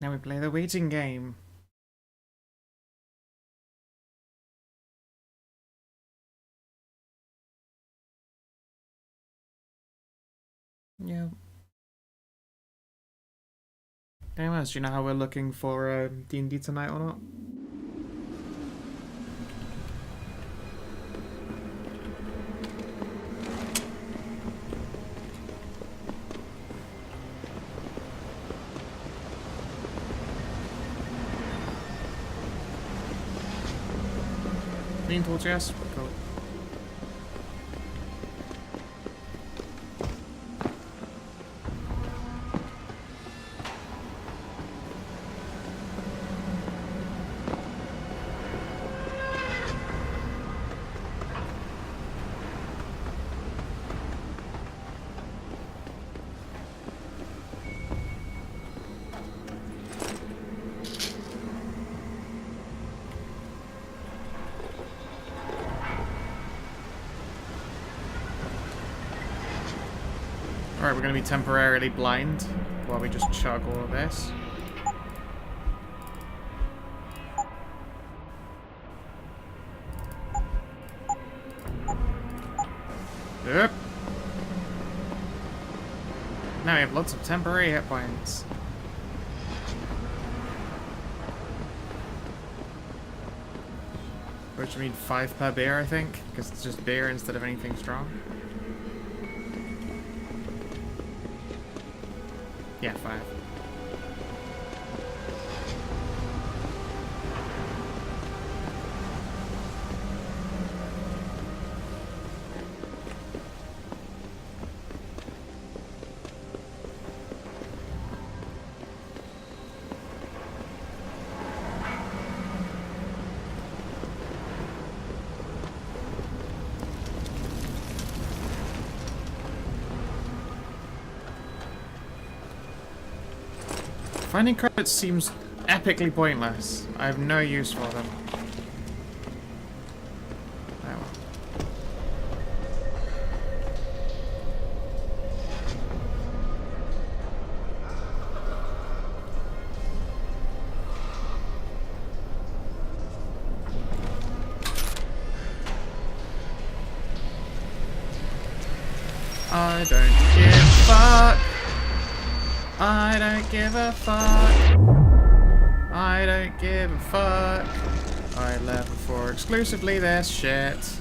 Now we play the waiting game. Yeah. Anyways, do you know how we're looking for D&D tonight or not? Lean towards yes? Cool. Alright, we're going to be temporarily blind while we just chug all of this. Yep. Now we have lots of temporary hit points. Which means 5 per beer, I think, because it's just beer instead of anything strong. Yeah, 5. Finding credits seems epically pointless. I have no use for them. Oh well. I don't give a fuck. I don't give a fuck. I don't give a fuck. I level 4 exclusively this shit.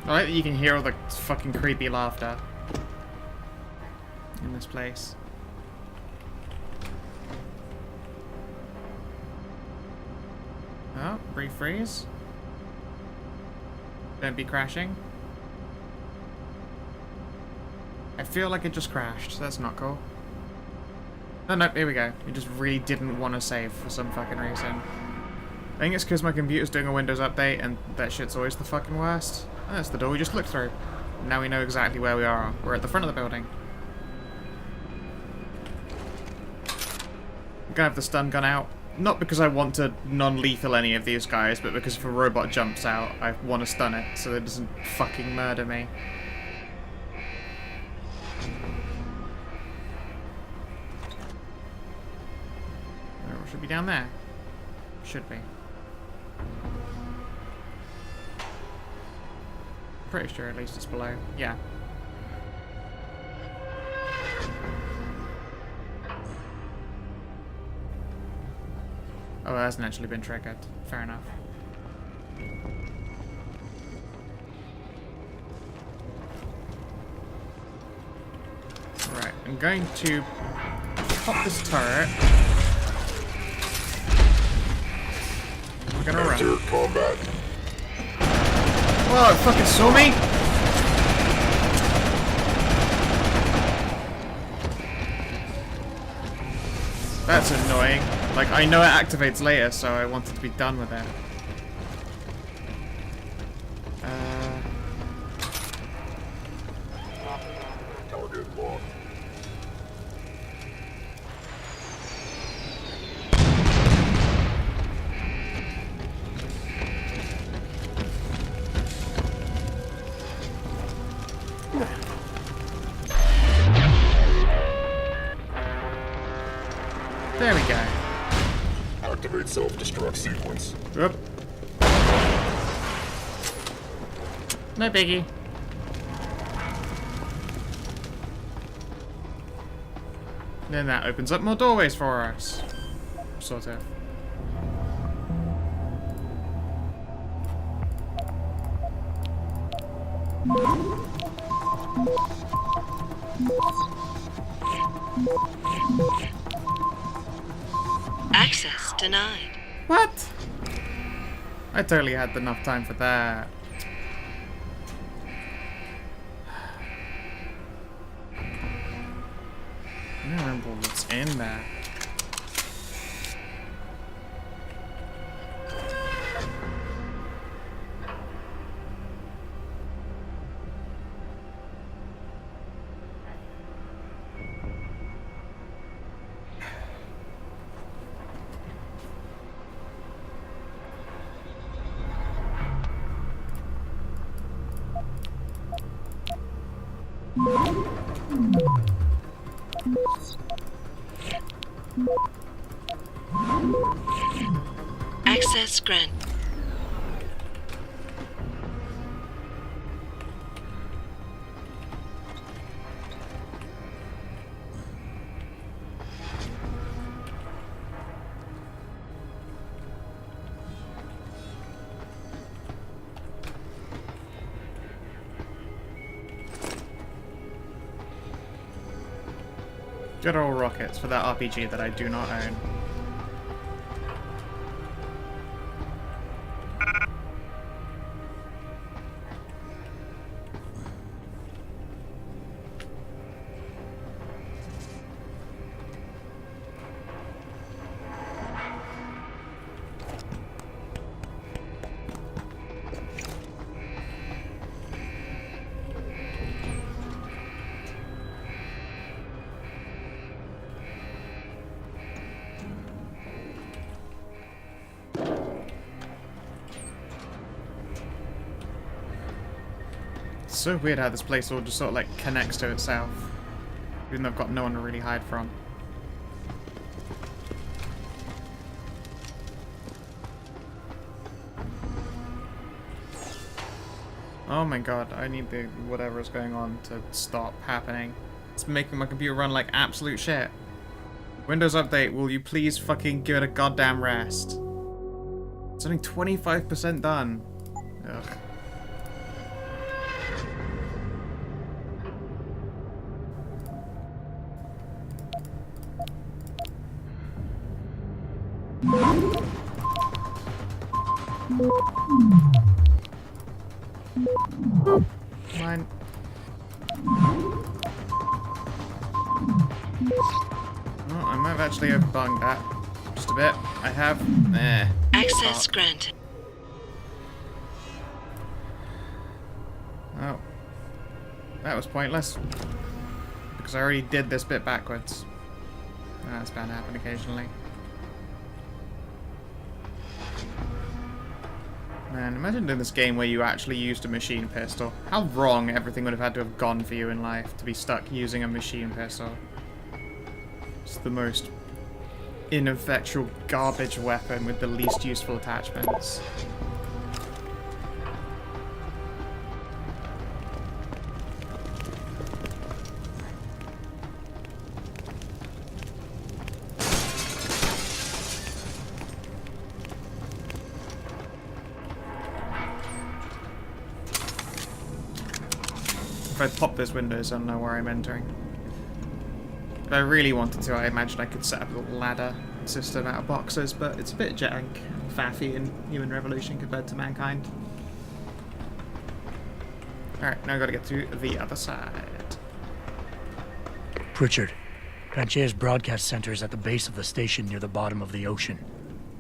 I like that you can hear all the fucking creepy laughter in this place. Oh, brief freeze. Don't be crashing. I feel like it just crashed. That's not cool. No, no, here we go. It just really didn't want to save for some fucking reason. I think it's because my computer's doing a Windows update and that shit's always the fucking worst. Oh, that's the door we just looked through. Now we know exactly where we are. We're at the front of the building. I'm gonna have the stun gun out. Not because I want to non-lethal any of these guys, but because if a robot jumps out, I want to stun it so it doesn't fucking murder me. Oh, should be down there. Should be. Pretty sure at least it's below. Yeah. Oh, it hasn't actually been triggered. Fair enough. Right. I'm going to pop this turret. We're gonna run. Enter combat. Whoa, it fucking saw me! That's annoying. Like, I know it activates later, so I wanted to be done with it. Target locked. There we go. Activate self-destruct sequence. Oop. No biggie. Then that opens up more doorways for us. Sort of. Access denied. What? I totally had enough time for that. I don't remember what's in there. Access granted. Good old rockets for that RPG that I do not own. It's so weird how this place all just sort of like connects to itself. Even though I've got no one to really hide from. Oh my god, I need the whatever is going on to stop happening. It's making my computer run like absolute shit. Windows Update, will you please fucking give it a goddamn rest? It's only 25% done. Ugh. Come on. Oh, I might have actually overbunged that. Just a bit. I have. Access granted. Oh. That was pointless. Because I already did this bit backwards. That's bound to happen occasionally. Man, imagine doing this game where you actually used a machine pistol. How wrong everything would have had to have gone for you in life to be stuck using a machine pistol. It's the most ineffectual garbage weapon with the least useful attachments. If I pop those windows, I don't know where I'm entering. If I really wanted to, I imagine I could set up a little ladder system out of boxes, but it's a bit jank, faffy in Human Revolution compared to Mankind. Alright, now I've got to get to the other side. Pritchard, Panchea's broadcast center is at the base of the station near the bottom of the ocean.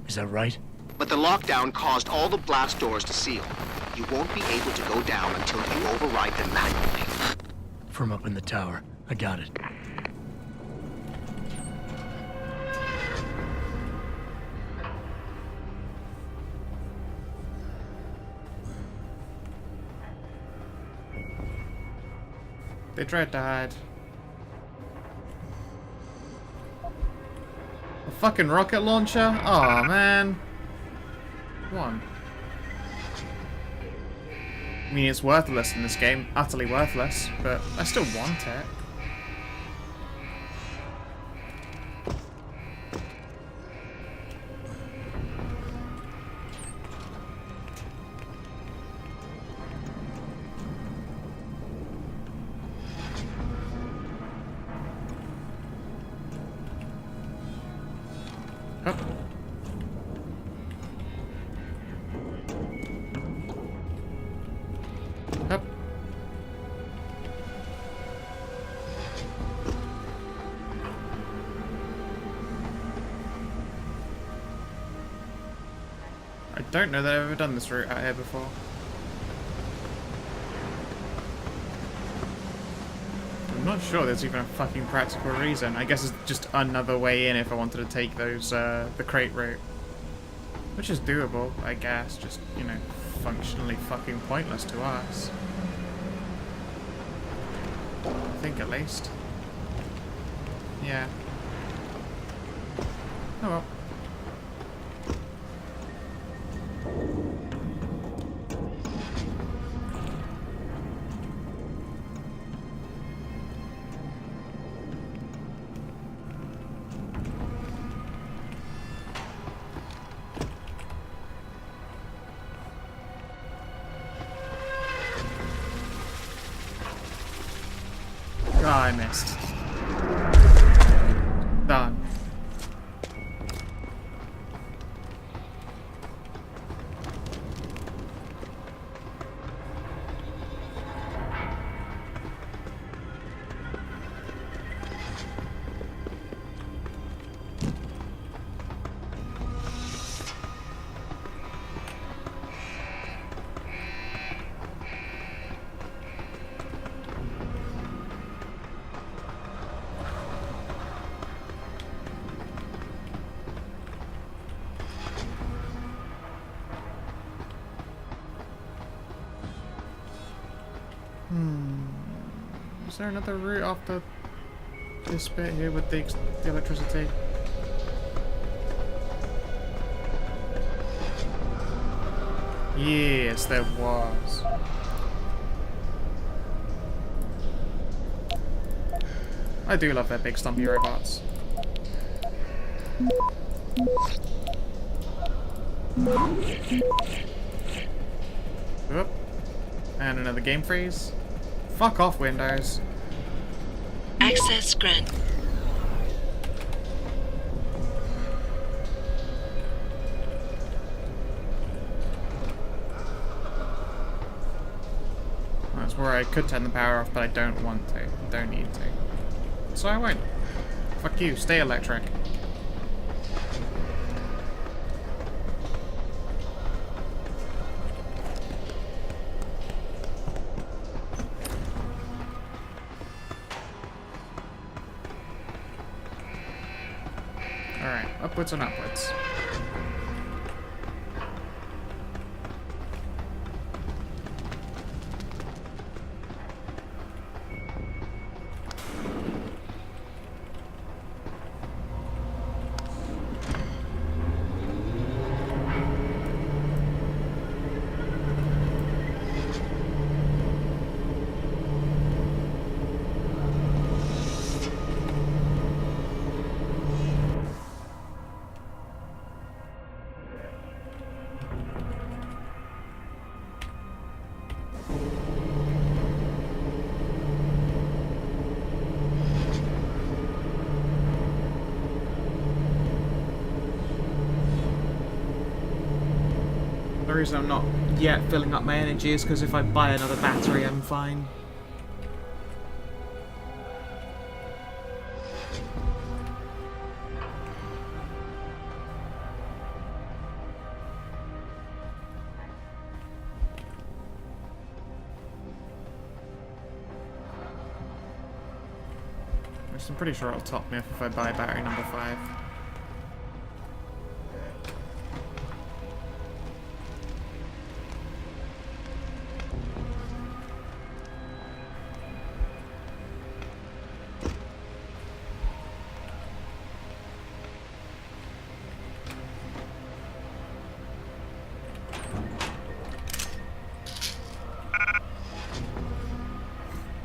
Is that right? But the lockdown caused all the blast doors to seal. You won't be able to go down until you override them manually. From up in the tower. I got it. The dread died. A fucking rocket launcher? Aw, man. One. I mean, it's worthless in this game. Utterly worthless. But I still want it. Up. Up. I don't know that I've ever done this route out here before. I'm not sure there's even a fucking practical reason. I guess it's just another way in if I wanted to take those, the crate route. Which is doable, I guess. Just, you know, functionally fucking pointless to us. I think at least. Yeah. Oh well. Oh, I missed. Done. Is there another route after this bit here with the electricity? Yes, there was. I do love their big stumpy robots. Oop. And another game freeze. Fuck off, Windows. Access granted. That's where I could turn the power off, but I don't want to. Don't need to. So I won't. Fuck you, stay electric. Alright, upwards and upwards. reason I'm not yet filling up my energy is because if I buy another battery, I'm fine. I'm pretty sure it'll top me up if I buy battery number 5.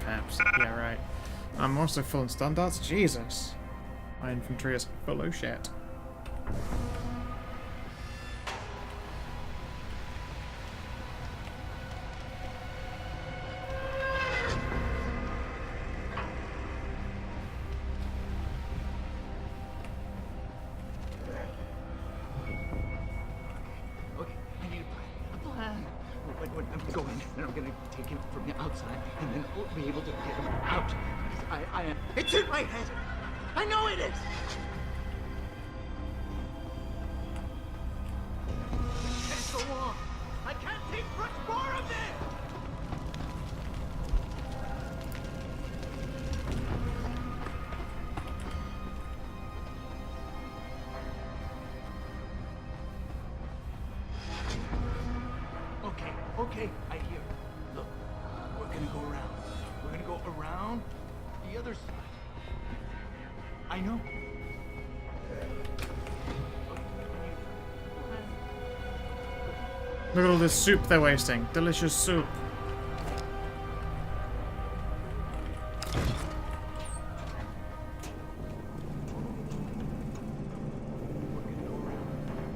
Perhaps, yeah, right. I'm also full in stun darts? Jesus. My infantry is full of shit. Okay, I need a plan. When I'm going, and I'm gonna take him from the outside, and then we'll be able to get him out. It's in my head. I know it is. I can't go on. I can't take much more of this. Okay, I hear. Look, we're gonna go around. We're gonna go around the other side. I know. Look at all this soup they're wasting. Delicious soup.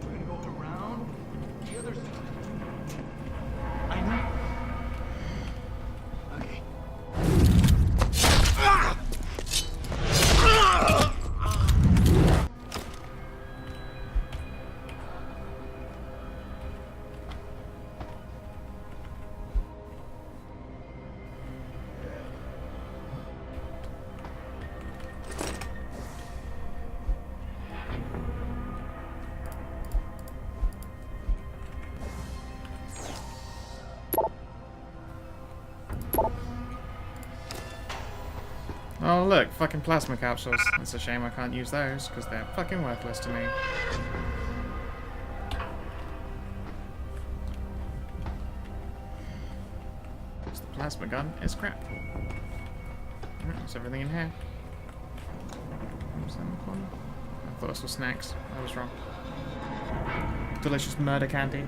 We're gonna go around the other side. I know. Okay. Oh look, fucking plasma capsules. It's a shame I can't use those, because they're fucking worthless to me. So the plasma gun is crap. Alright, that's everything in here. Oops, in the corner. I thought this was snacks. I was wrong. Delicious murder candy.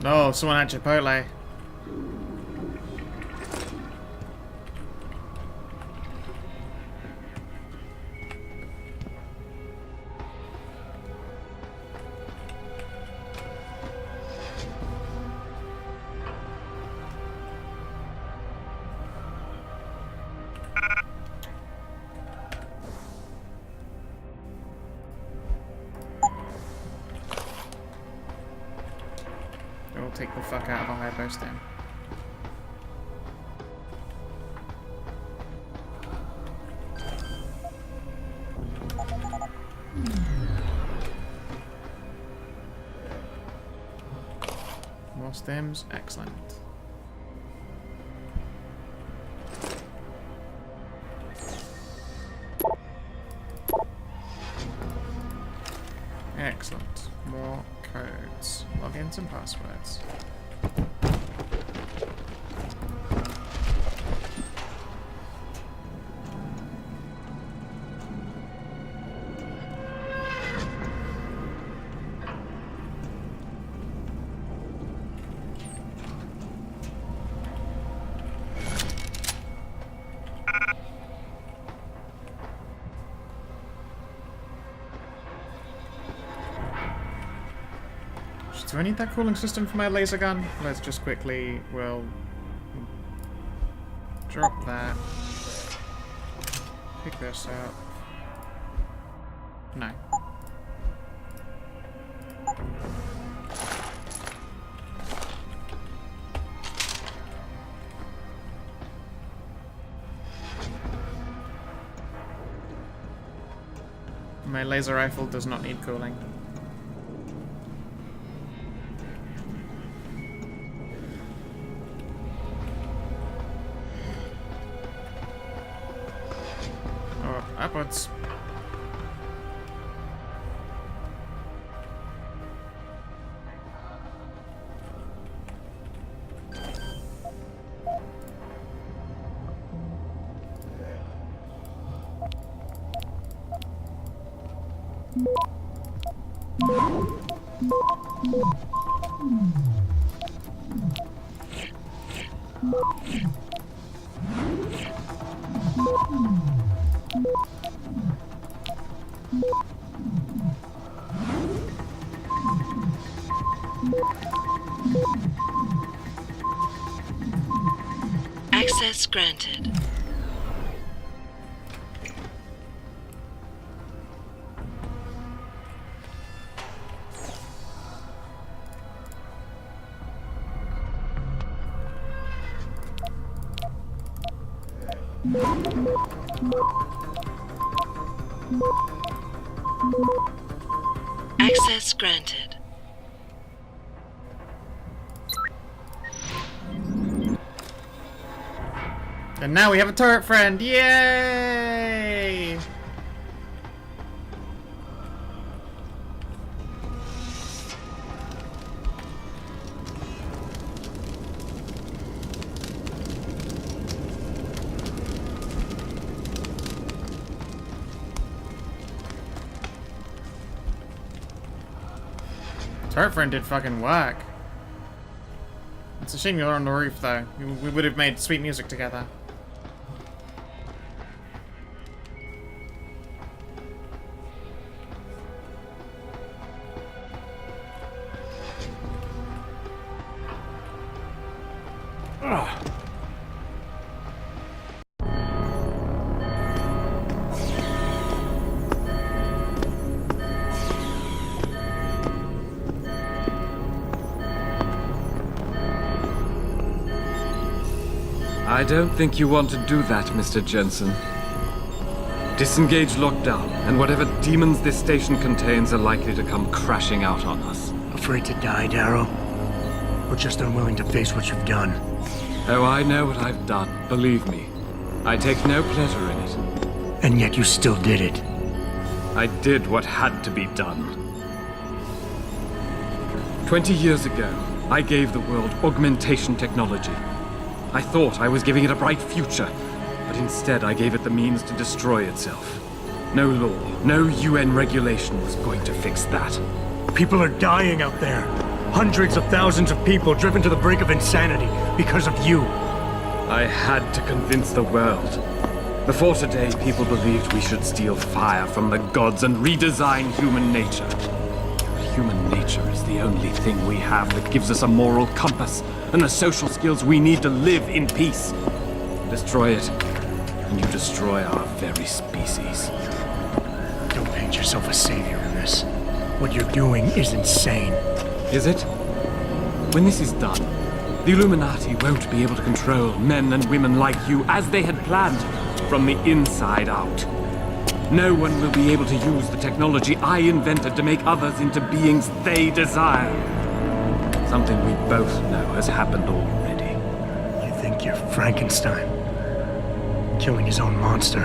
Oh, someone had Chipotle. We'll take the fuck out of a high post then. More stems, excellent. Excellent. More codes. Logins and passwords. Do I need that cooling system for my laser gun? Let's just quickly, we'll drop that. Pick this up. No. My laser rifle does not need cooling. Oh, upwards. Access granted. Access granted. And now we have a turret friend! Yay! Turret friend did fucking work. It's a shame you're on the roof though. We would have made sweet music together. I don't think you want to do that, Mr. Jensen. Disengage lockdown, and whatever demons this station contains are likely to come crashing out on us. Afraid to die, Darrow? Or just unwilling to face what you've done? Oh, I know what I've done, believe me. I take no pleasure in it. And yet you still did it. I did what had to be done. 20 years ago, I gave the world augmentation technology. I thought I was giving it a bright future, but instead I gave it the means to destroy itself. No law, no UN regulation was going to fix that. People are dying out there. Hundreds of thousands of people driven to the brink of insanity because of you. I had to convince the world. Before today, people believed we should steal fire from the gods and redesign human nature. Human nature is the only thing we have that gives us a moral compass and the social skills we need to live in peace. Destroy it, and you destroy our very species. Don't paint yourself a savior in this. What you're doing is insane. Is it? When this is done, the Illuminati won't be able to control men and women like you as they had planned, from the inside out. No one will be able to use the technology I invented to make others into beings they desire. Something we both know has happened already. You think you're Frankenstein? Killing his own monster?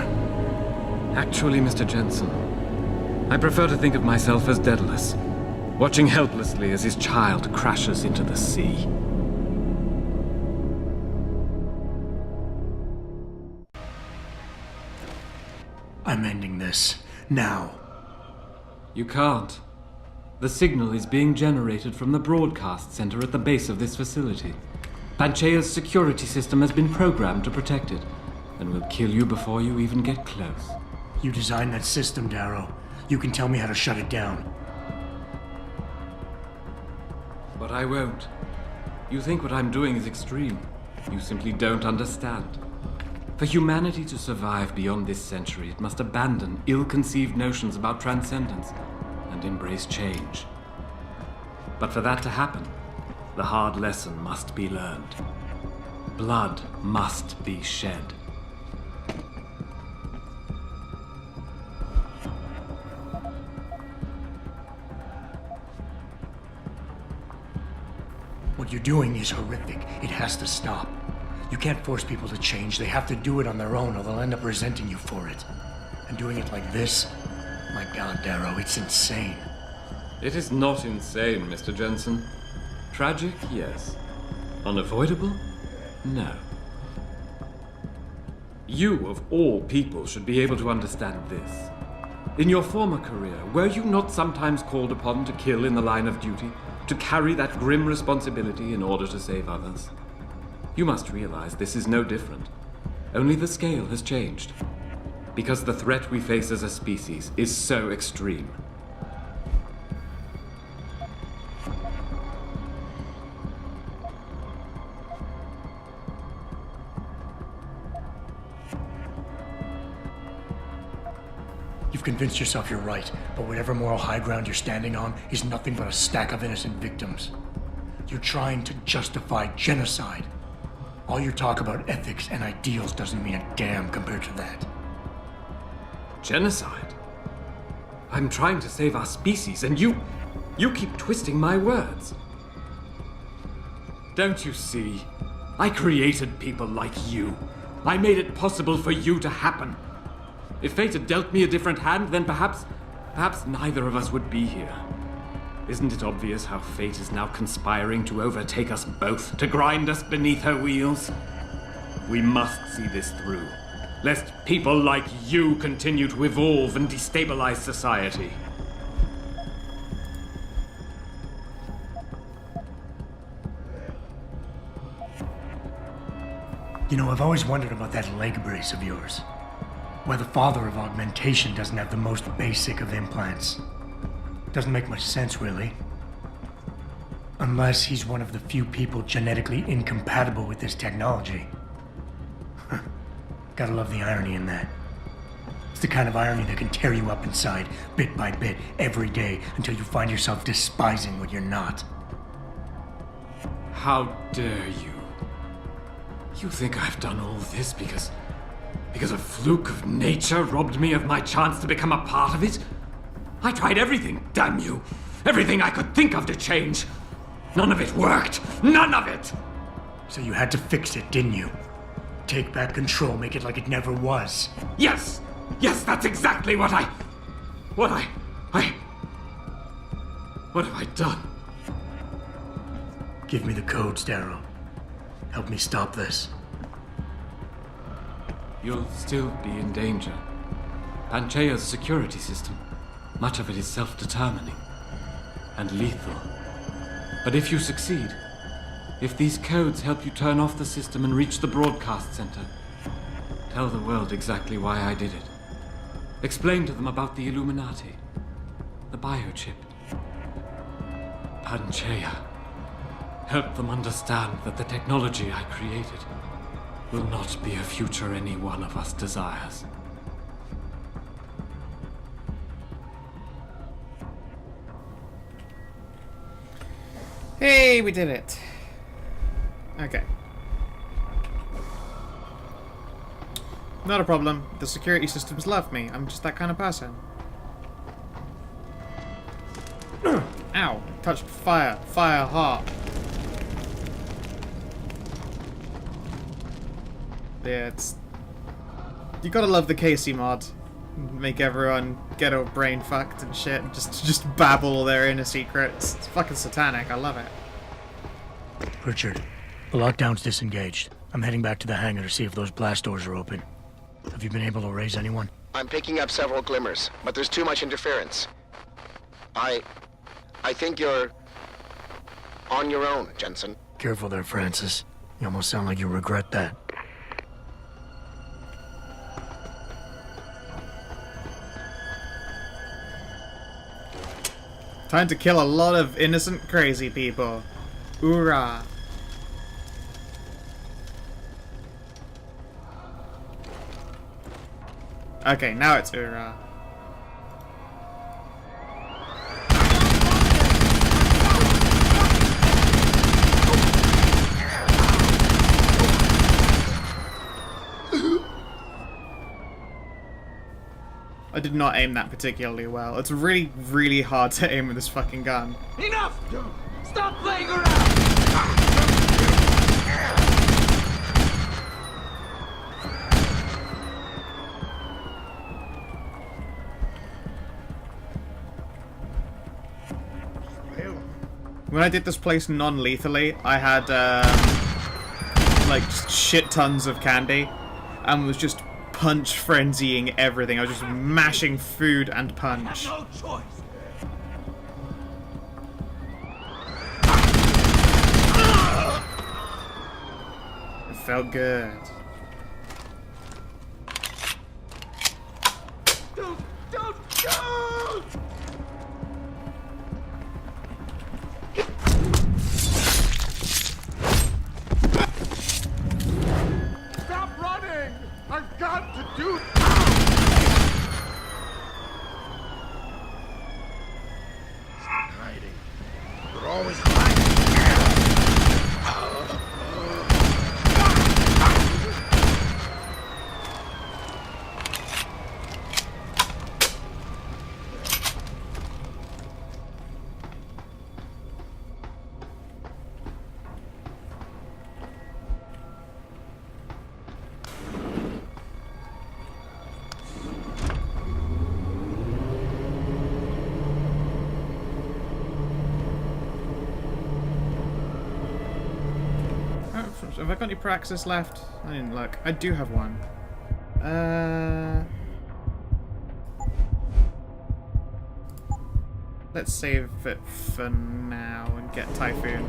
Actually, Mr. Jensen, I prefer to think of myself as Daedalus, watching helplessly as his child crashes into the sea. I'm ending this. Now. You can't. The signal is being generated from the broadcast center at the base of this facility. Panchea's security system has been programmed to protect it, and will kill you before you even get close. You designed that system, Darrow. You can tell me how to shut it down. But I won't. You think what I'm doing is extreme. You simply don't understand. For humanity to survive beyond this century, it must abandon ill-conceived notions about transcendence and embrace change. But for that to happen, the hard lesson must be learned. Blood must be shed. What you're doing is horrific. It has to stop. You can't force people to change. They have to do it on their own, or they'll end up resenting you for it. And doing it like this? My God, Darrow, it's insane. It is not insane, Mr. Jensen. Tragic, yes. Unavoidable? No. You, of all people, should be able to understand this. In your former career, were you not sometimes called upon to kill in the line of duty? To carry that grim responsibility in order to save others? You must realize this is no different. Only the scale has changed. Because the threat we face as a species is so extreme. You've convinced yourself you're right, but whatever moral high ground you're standing on is nothing but a stack of innocent victims. You're trying to justify genocide. All your talk about ethics and ideals doesn't mean a damn compared to that. Genocide? I'm trying to save our species, and you keep twisting my words. Don't you see? I created people like you. I made it possible for you to happen. If fate had dealt me a different hand, then perhaps neither of us would be here. Isn't it obvious how fate is now conspiring to overtake us both, to grind us beneath her wheels? We must see this through, lest people like you continue to evolve and destabilize society. You know, I've always wondered about that leg brace of yours. Why the father of augmentation doesn't have the most basic of implants. Doesn't make much sense, really. Unless he's one of the few people genetically incompatible with this technology. Gotta love the irony in that. It's the kind of irony that can tear you up inside, bit by bit, every day, until you find yourself despising what you're not. How dare you? You think I've done all this because a fluke of nature robbed me of my chance to become a part of it? I tried everything, damn you! Everything I could think of to change! None of it worked! None of it! So you had to fix it, didn't you? Take back control, make it like it never was. Yes! Yes, that's exactly what have I done? Give me the codes, Darrow. Help me stop this. You'll still be in danger. Panchaea's security system, much of it is self-determining and lethal. But if you succeed, if these codes help you turn off the system and reach the broadcast center, tell the world exactly why I did it. Explain to them about the Illuminati, the biochip, Panchaea. Help them understand that the technology I created will not be a future any one of us desires. Hey, we did it. Okay. Not a problem. The security systems love me. I'm just that kind of person. Ow. Touched fire. Fire hot. Yeah, it's... You gotta love the Casey mod. Make everyone get all brain fucked and shit and just babble all their inner secrets. It's fucking satanic. I love it. Richard, the lockdown's disengaged. I'm heading back to the hangar to see if those blast doors are open. Have you been able to raise anyone? I'm picking up several glimmers, but there's too much interference. I think you're on your own, Jensen. Careful there, Francis. You almost sound like you regret that. Time to kill a lot of innocent crazy people. Hoorah. Okay, now it's hoorah. I did not aim that particularly well. It's really, really hard to aim with this fucking gun. Enough! Stop playing around! When I did this place non-lethally, I had like shit tons of candy and was just punch frenzying everything. I was just mashing food and punch. No choice! It felt good. Don't go! Stop running! I've got to do. Hiding. You're always hiding. Have I got any praxis left? I didn't look. I do have one. Let's save it for now and get Typhoon.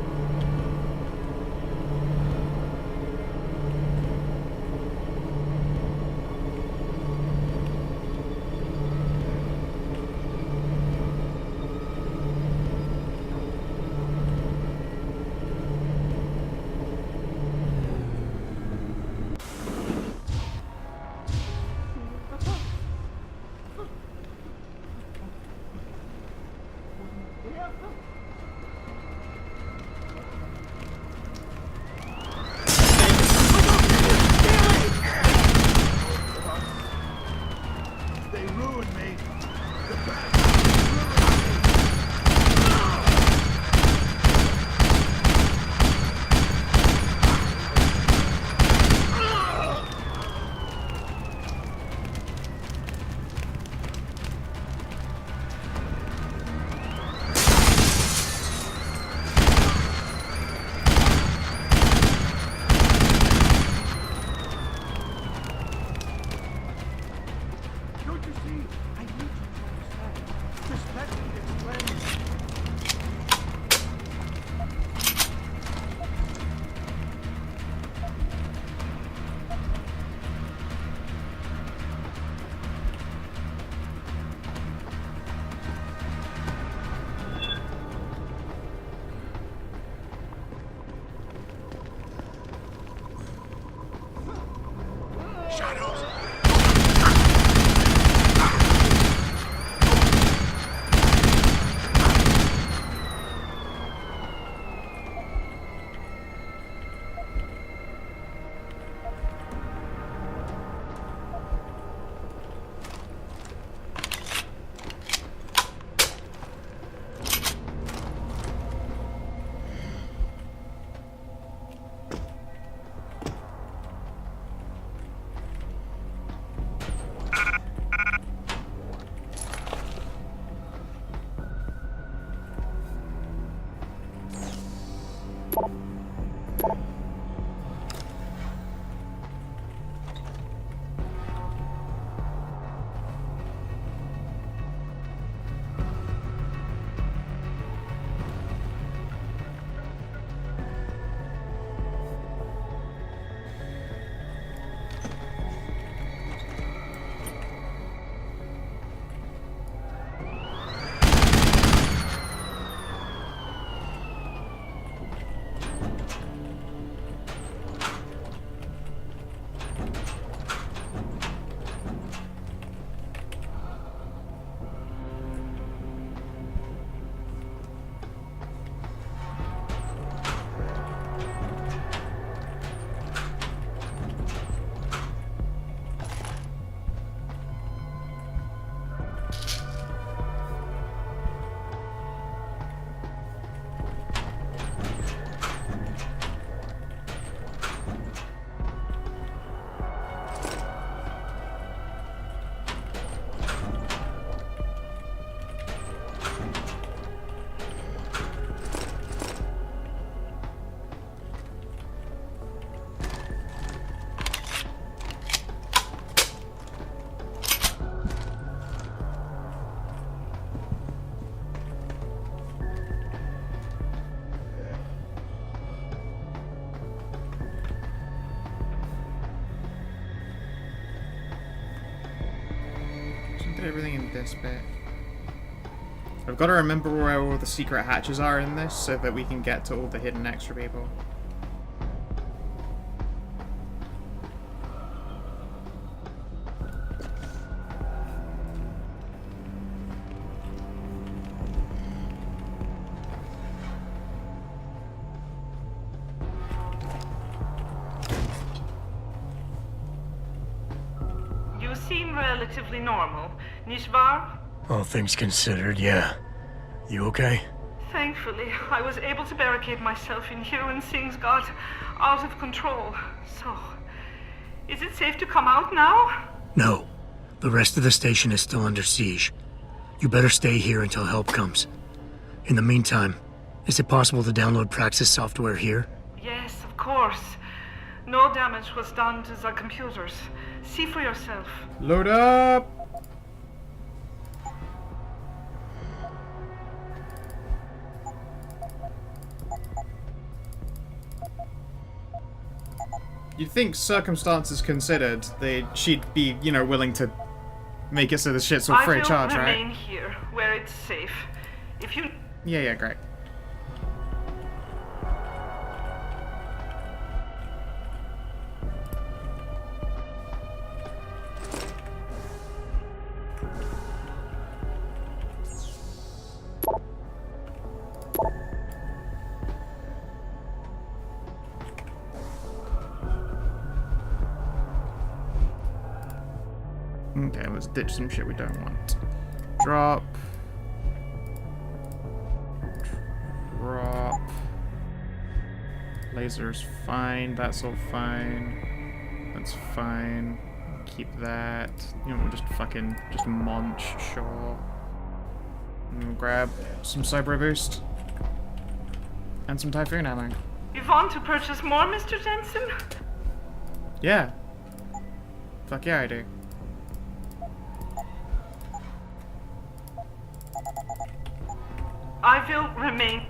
Get everything in this bit. I've got to remember where all the secret hatches are in this so that we can get to all the hidden extra people. You seem relatively normal, nicht wahr? All things considered, yeah. You okay? Thankfully, I was able to barricade myself in here when things got out of control. So, is it safe to come out now? No. The rest of the station is still under siege. You better stay here until help comes. In the meantime, is it possible to download Praxis software here? Yes, of course. No damage was done to the computers. See for yourself. Load up! You'd think, circumstances considered, she'd be, you know, willing to make it so the shit's all free of charge, I will right? remain here, where it's safe. If you... Yeah, great. Okay, let's ditch some shit we don't want. Drop. Drop. Laser's fine. That's all fine. That's fine. Keep that. You know, just munch, sure. And we'll grab some Cyber Boost. And some Typhoon ammo. You want to purchase more, Mr. Jensen? Yeah. Fuck yeah, I do. I will remain.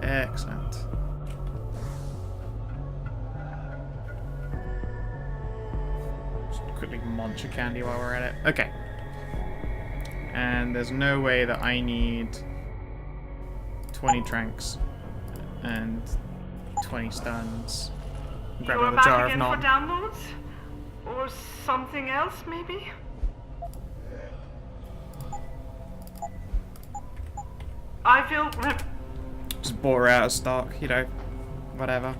Excellent. Just quickly munch a candy while we're at it. Okay. And there's no way that I need 20 tranks and 20 stuns. Grab You're another back jar of again nom. for downloads? Or something else, maybe? I will Just bought her out of stock, you know. Whatever.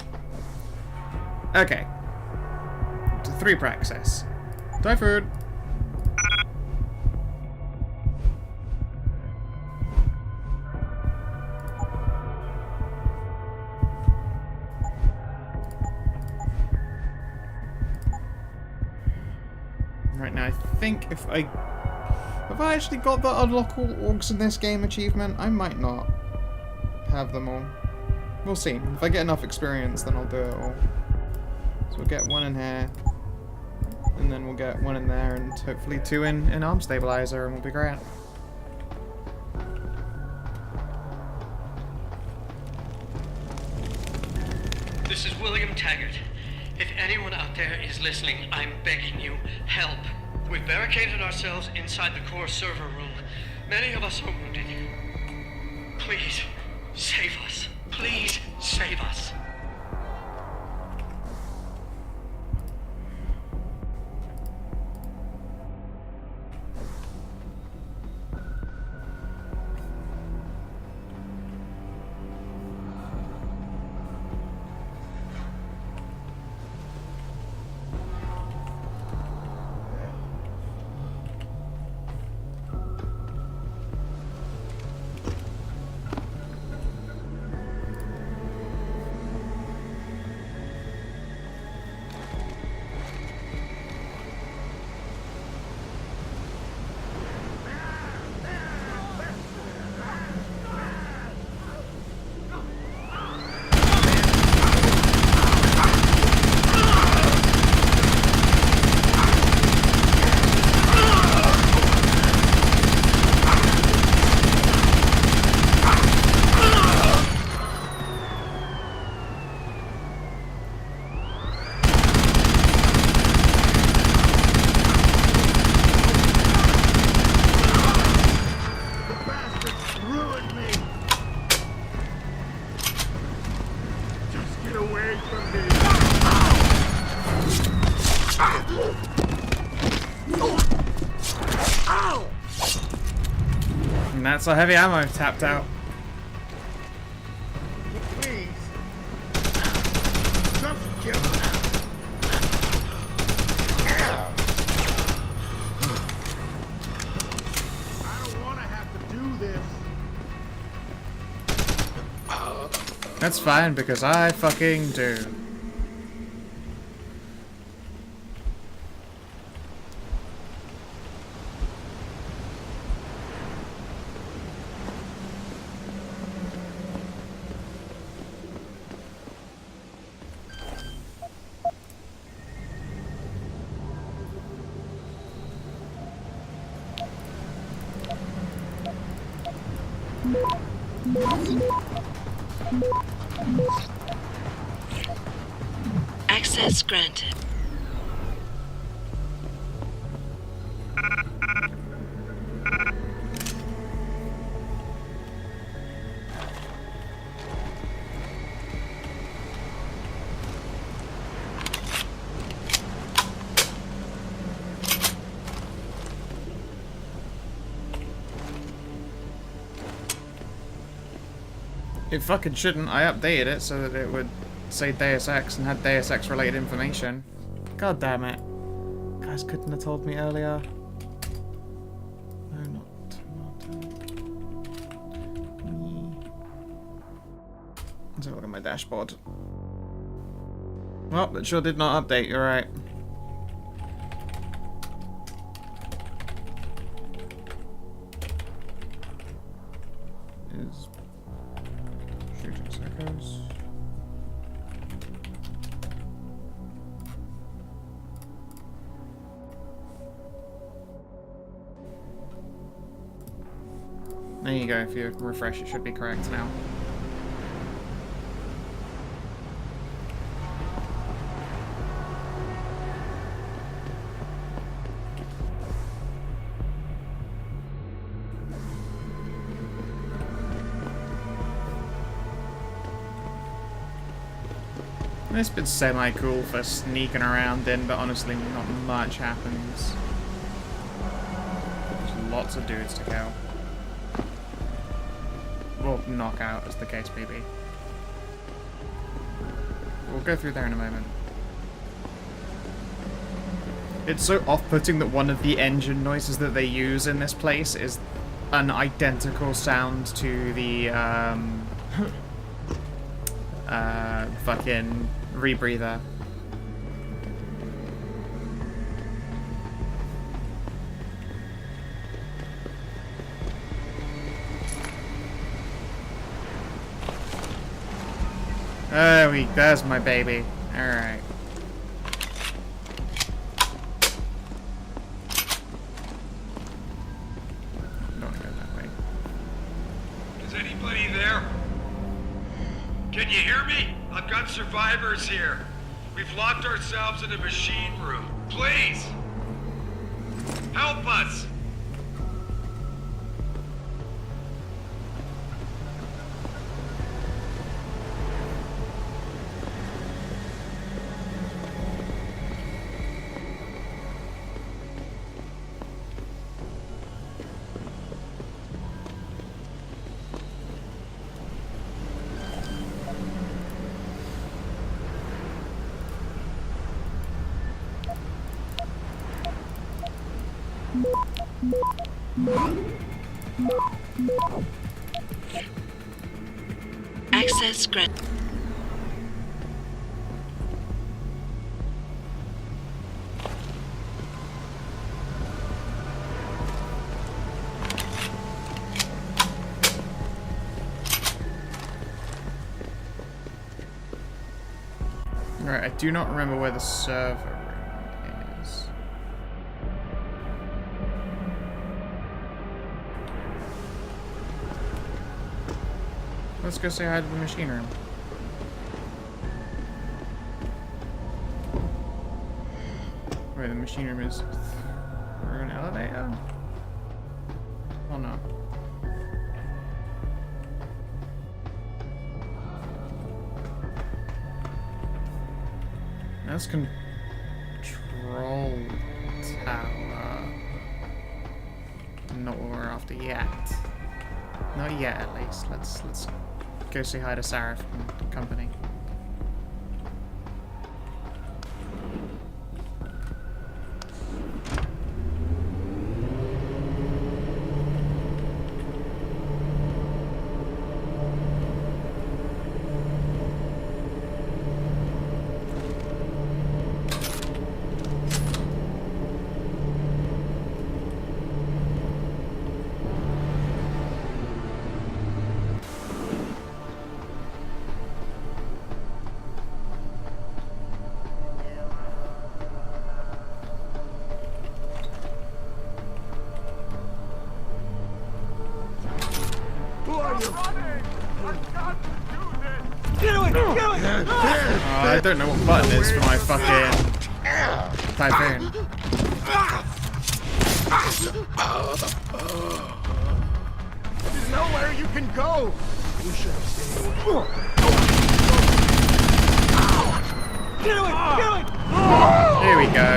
Okay. To 3 praxis. Typhoon! Right now, I think if I... Have I actually got the unlock all orgs in this game achievement? I might not have them all. We'll see. If I get enough experience, then I'll do it all. So we'll get 1 in here, and then we'll get 1 in there, and hopefully 2 in arm stabilizer, and we'll be great. This is William Taggart. If anyone out there is listening, I'm begging you, help. We've barricaded ourselves inside the core server room. Many of us are wounded. Please, save us. Please, save us. And that's our heavy ammo tapped out. Please. Just kill him. I don't want to have to do this. That's fine, because I fucking do. Access granted. It fucking shouldn't. I updated it so that it would say Deus Ex and had Deus Ex related information. God damn it. Guys couldn't have told me earlier. No, not. Let's have a look at my dashboard. Well, it sure did not update, you're right. Is shooting circles. There you go, if you refresh it should be correct now. This bit's semi-cool for sneaking around in, but honestly not much happens. There's lots of dudes to kill. Or knock out, as the case may be. We'll go through there in a moment. It's so off-putting that one of the engine noises that they use in this place is an identical sound to the, fucking rebreather. There's my baby. Alright. Don't go that way. Is anybody there? Can you hear me? I've got survivors here. We've locked ourselves in a machine room. Please! Help us! Access granted. Alright, I do not remember where the server room is. Let's go say hi to the machine room. Wait, the machine room is through an elevator? Oh no. That's control tower. Not what we're after yet. Not yet, at least. Let's go say hi to Sarah and company. I don't know what button is for my fucking typhoon. There's nowhere you can go. You should have stayed away. Get away! Get away! Here we go.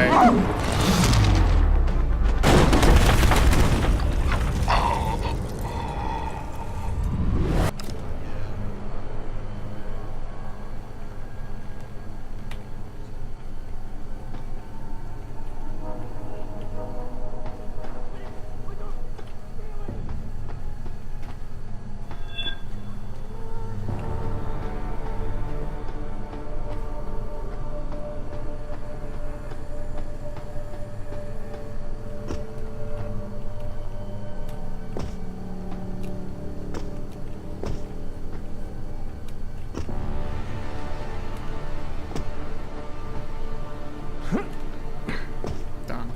Done.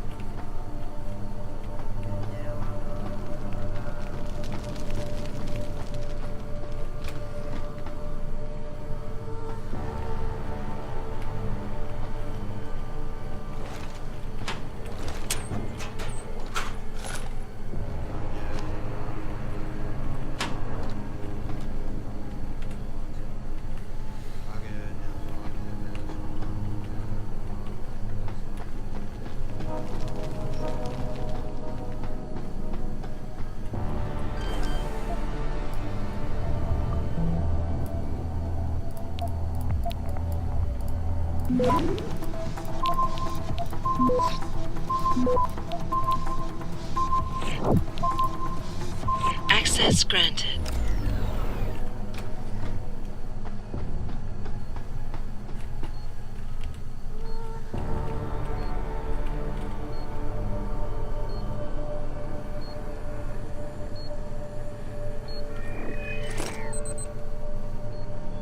Access granted.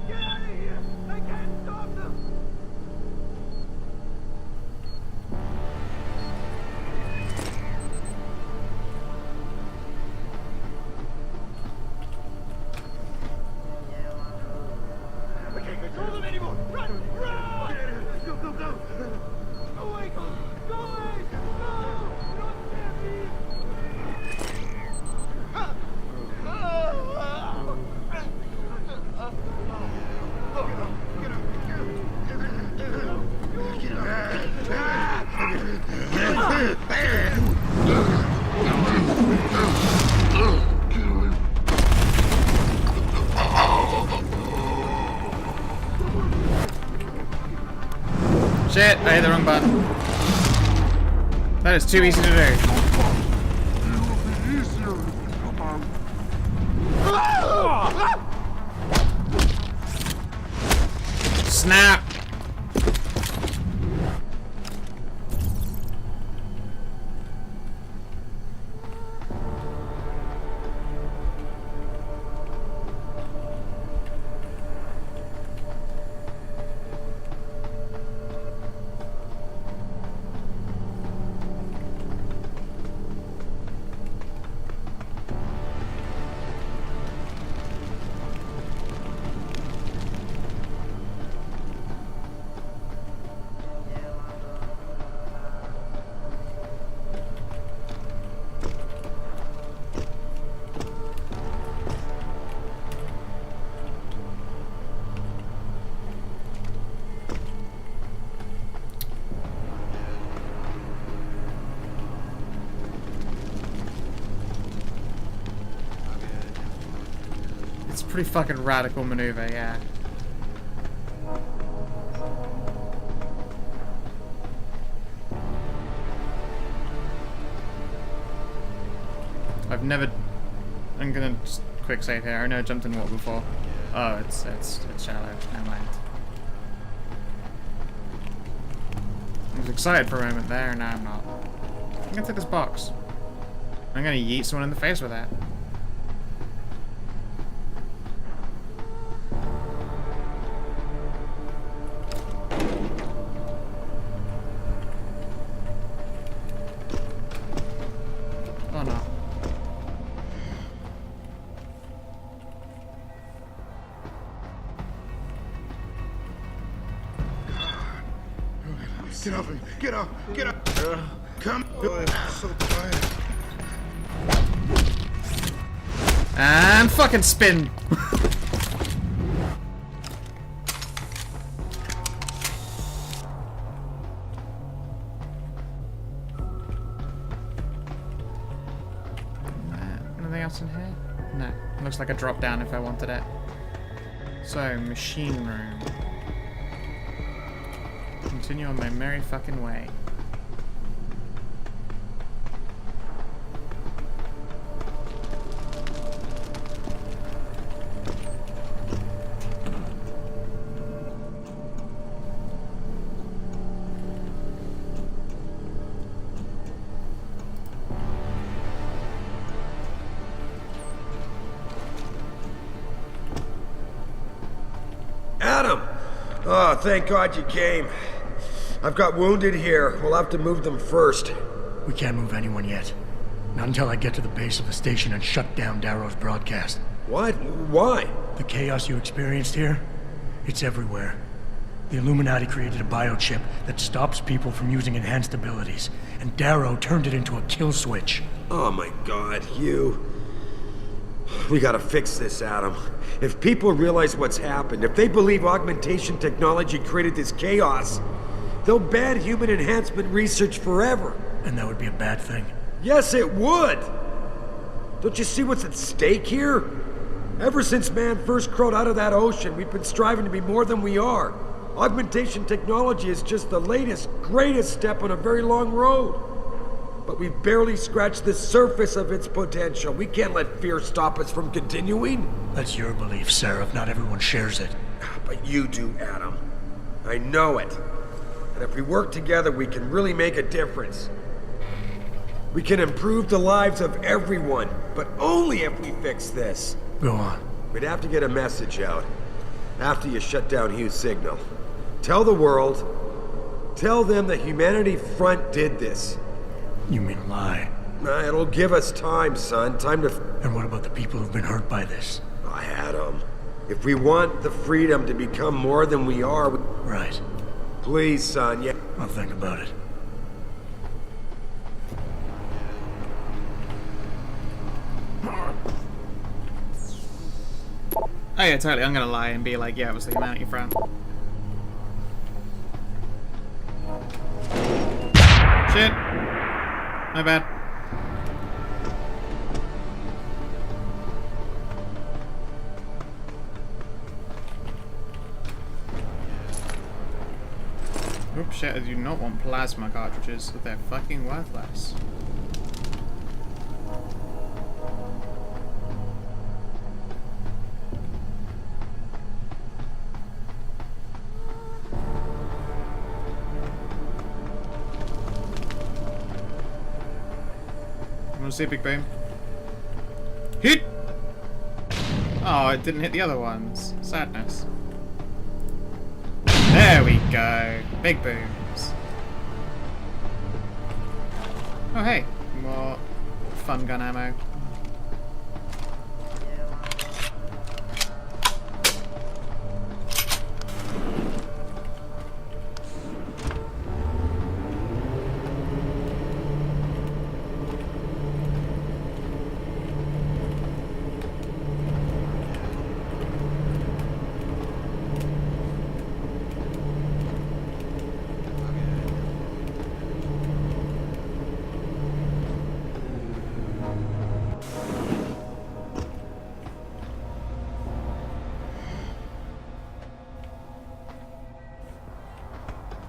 Get out of here! I can't stop them! I can't control them anymore! Run! Run! Go, go, go! Go away! Go! Go away! No! You don't scare me! Ah! Shit, I hit the wrong button. That is too easy to do. Snap! pretty fucking radical maneuver, yeah. I've never... I'm gonna just quick save here. I know I jumped in water before. Oh, it's shallow. Never mind. I was excited for a moment there, and now I'm not. I'm gonna take this box. I'm gonna yeet someone in the face with that. Oh no. Get up, get up, get up. Come. So quiet. And fucking spin. Anything else in here? No. Looks like a drop down if I wanted it. So, machine room. Continue on my merry fucking way. Adam! Oh, thank God you came. I've got wounded here. We'll have to move them first. We can't move anyone yet. Not until I get to the base of the station and shut down Darrow's broadcast. What? Why? The chaos you experienced here, it's everywhere. The Illuminati created a biochip that stops people from using enhanced abilities, and Darrow turned it into a kill switch. Oh my God, you... We gotta fix this, Adam. If people realize what's happened, if they believe augmentation technology created this chaos, they'll ban human enhancement research forever. And that would be a bad thing. Yes, it would! Don't you see what's at stake here? Ever since man first crawled out of that ocean, we've been striving to be more than we are. Augmentation technology is just the latest, greatest step on a very long road. But we've barely scratched the surface of its potential. We can't let fear stop us from continuing. That's your belief, Seraph. Not everyone shares it. But you do, Adam. I know it. And if we work together, we can really make a difference. We can improve the lives of everyone, but only if we fix this. Go on. We'd have to get a message out after you shut down Hugh's signal. Tell the world. Tell them the Humanity Front did this. You mean lie? It'll give us time, son. Time to... And what about the people who've been hurt by this? Adam. If we want the freedom to become more than we are... Right. Please, son, yeah. I'll think about it. Oh yeah, totally. I'm gonna lie and be like, yeah, it was the Humanity Front. Shit. My bad. Oops, shit, I do not want plasma cartridges. They're fucking worthless. Want to see a big boom? Hit! Oh, it didn't hit the other ones. Sadness. There we go. Big booms. Oh hey, more fun gun ammo.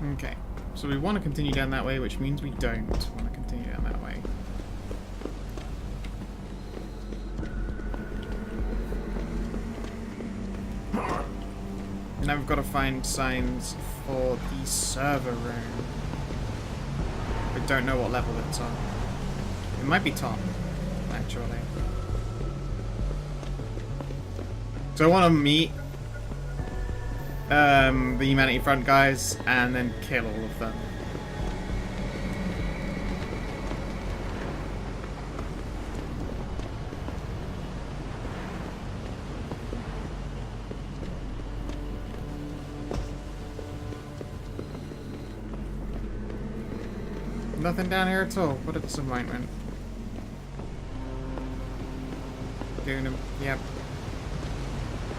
Okay, so we want to continue down that way, which means we don't want to continue down that way. Now we've got to find signs for the server room. We don't know what level it's on. It might be top, actually. So I want to meet the Humanity Front guys and then kill all of them. Nothing down here at all. What a disappointment. Doing him. Yep.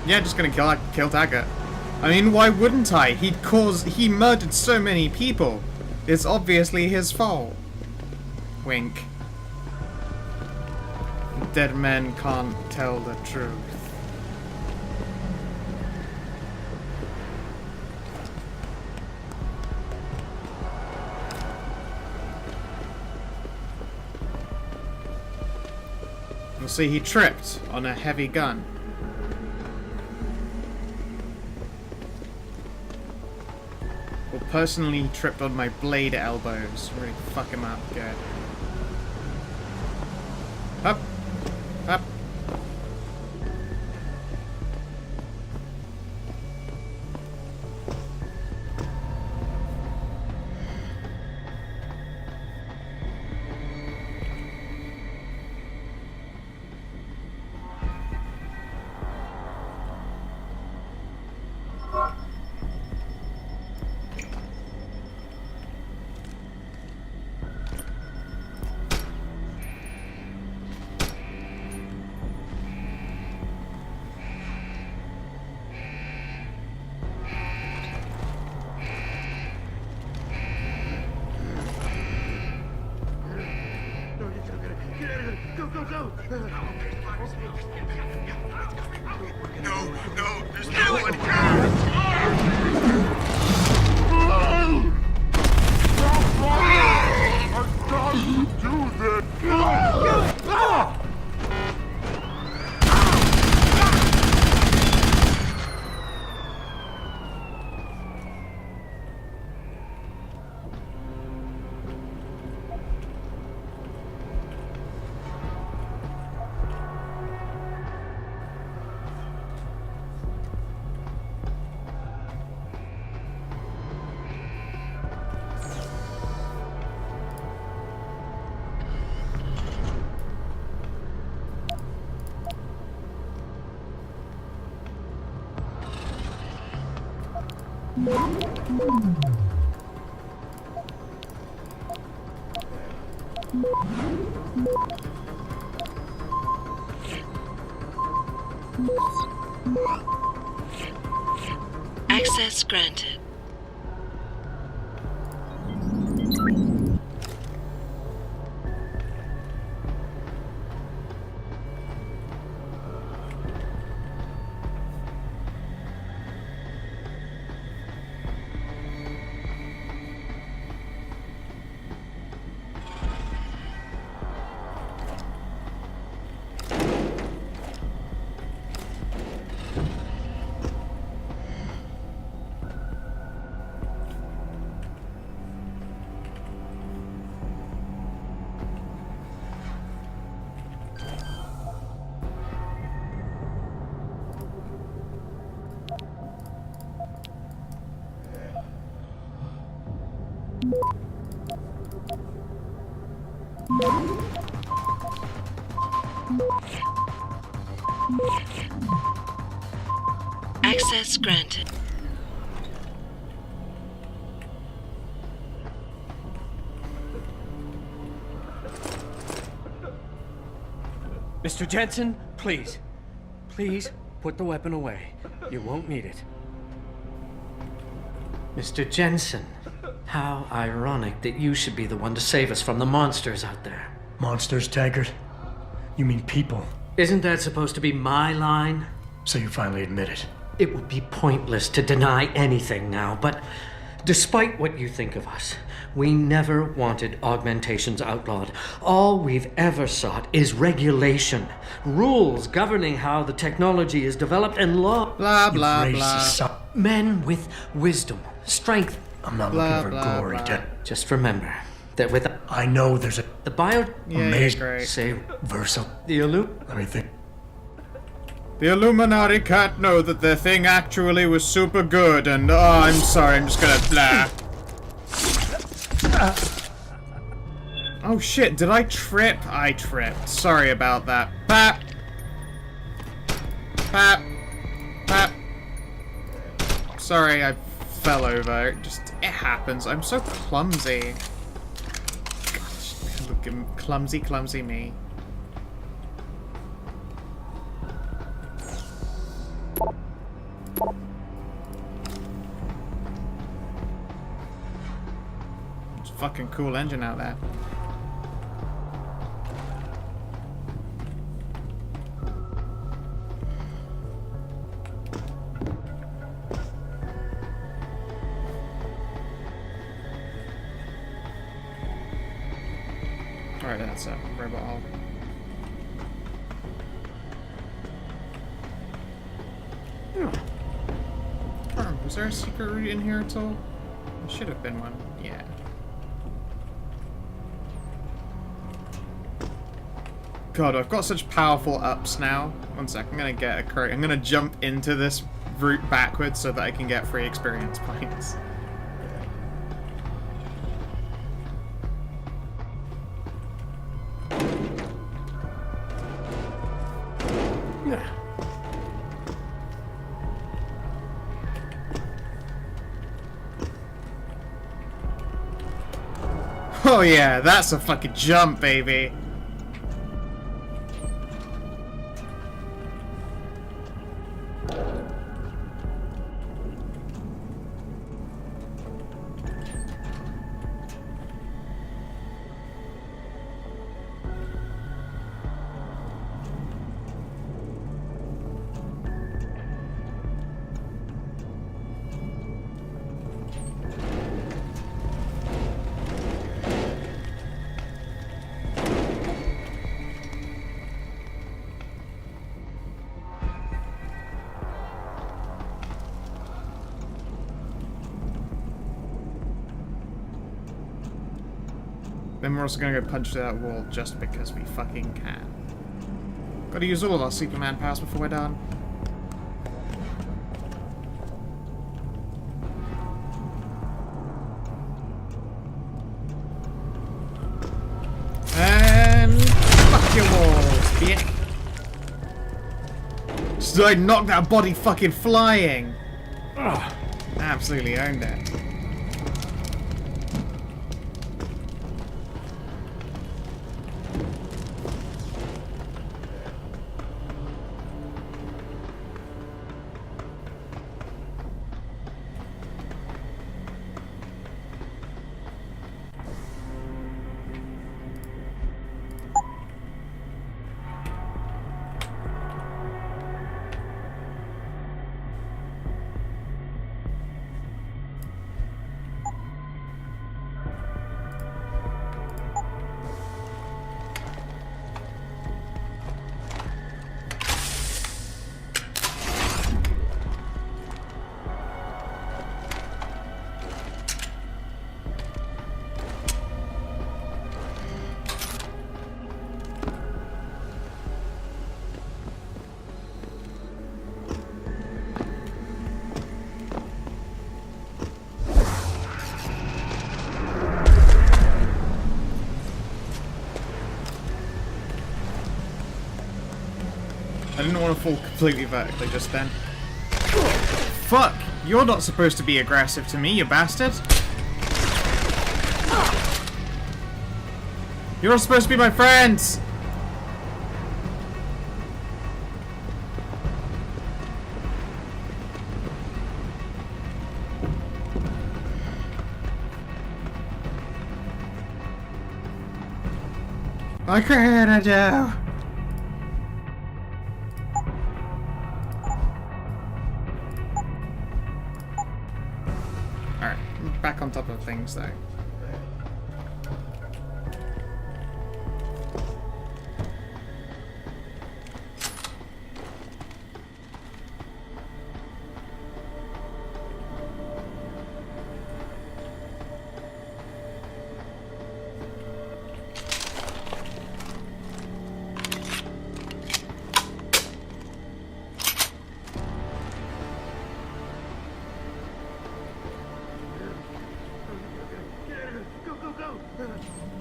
Yeah, just gonna kill Taggart. I mean, why wouldn't I? He murdered so many people. It's obviously his fault. Wink. Dead men can't tell the truth. You'll see he tripped on a heavy gun. Well, personally, he tripped on my blade elbows. Really fuck him up good. Up. Up. No, there's no one here! Access granted. Access granted. Mr. Jensen, please. Please put the weapon away. You won't need it. Mr. Jensen, how ironic that you should be the one to save us from the monsters out there. Monsters, Taggart? You mean people? Isn't that supposed to be my line? So you finally admit it. It would be pointless to deny anything now, but Despite what you think of us, we never wanted augmentations outlawed. All we've ever sought is regulation. Rules governing how the technology is developed and law. Blah, blah, blah. Men with wisdom, strength. I'm not Blah, looking for blah, glory, blah. Jen. Just remember that with I know there's a the bio... Yeah, amazing great. Say, Versa. the Let me think. The Illuminati can't know that their thing actually was super good, and I'm sorry, I'm just gonna blah. Oh shit, did I trip? I tripped. Sorry about that. Pap! Pap! Pap! Sorry, I fell over. It happens. I'm so clumsy. Gosh, look at clumsy, clumsy me. It's a fucking cool engine out there. Alright, that's a robot hull. Oh, was there a secret route in here at all? There should have been one. Yeah. God, I've got such powerful ups now. One sec, I'm gonna get a crate. I'm gonna jump into this route backwards so that I can get free experience points. Oh yeah, that's a fucking jump, baby. Then we're also gonna go punch through that wall just because we fucking can. Gotta use all of our Superman powers before we're done. And fuck your walls, bitch. So I knocked that body fucking flying. Ugh, absolutely owned it. I didn't want to fall completely vertically just then. Fuck! You're not supposed to be aggressive to me, you bastard! You're not supposed to be my friends! I created you! Alright. back on top of things, though.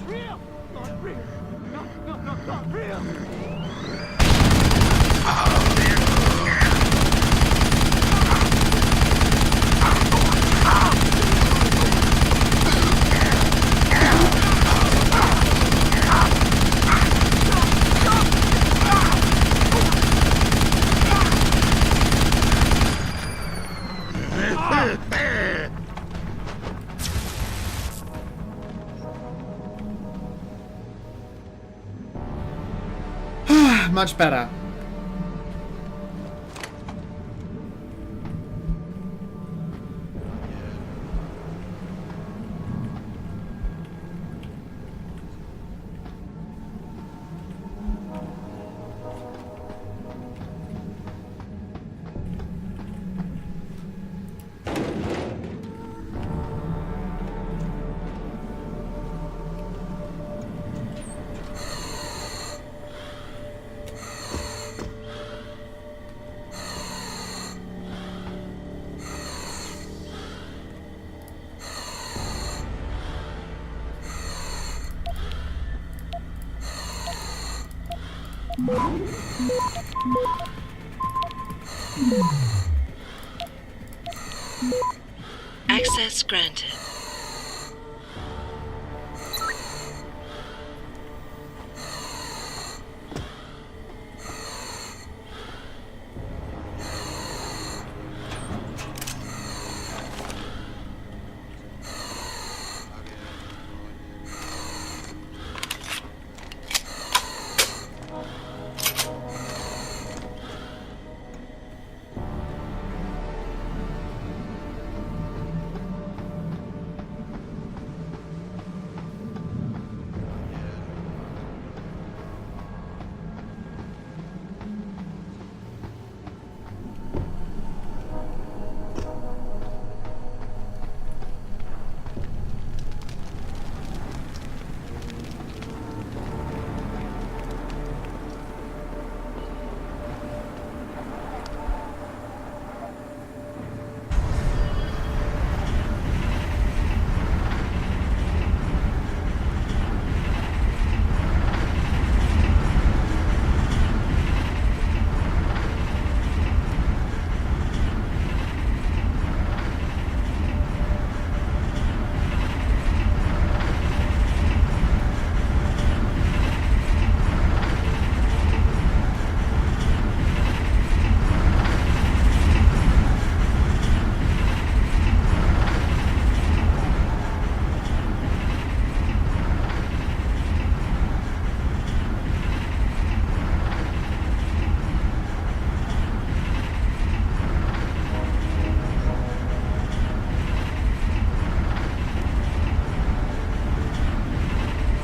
Real! Not real! Not real! Much better. Access granted.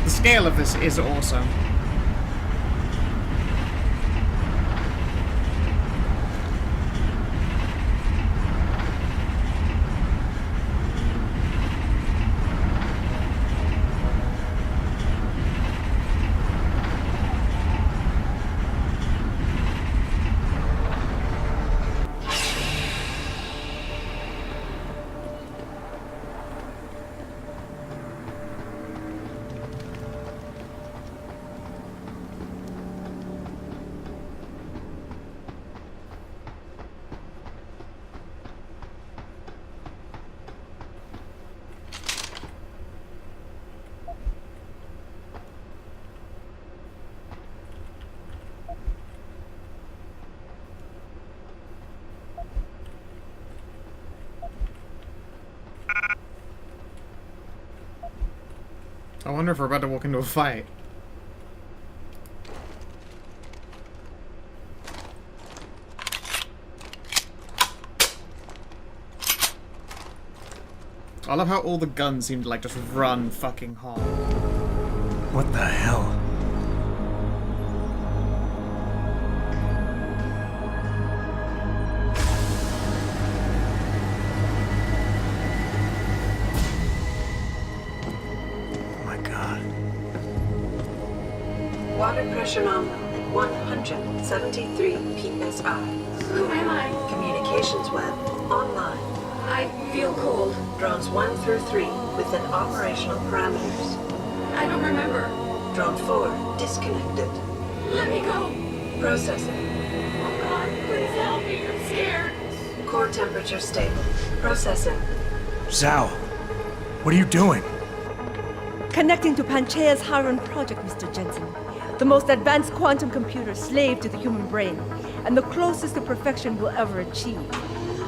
The scale of this is awesome. I wonder if we're about to walk into a fight. I love how all the guns seem to like just run fucking hard. What the hell? Oh my god. Water pressure nominal at 173 psi. Who am I? Communications web online. I feel cold. Drones 1 through 3 within operational parameters. I don't remember. Drone 4 disconnected. Let me go. Processing. Oh God, please help me. I'm scared. Core temperature stable. Processing. Zhao, what are you doing? Connecting to Panchaea's Hiron project, Mr. Jensen. The most advanced quantum computer slave to the human brain, and the closest to perfection we'll ever achieve.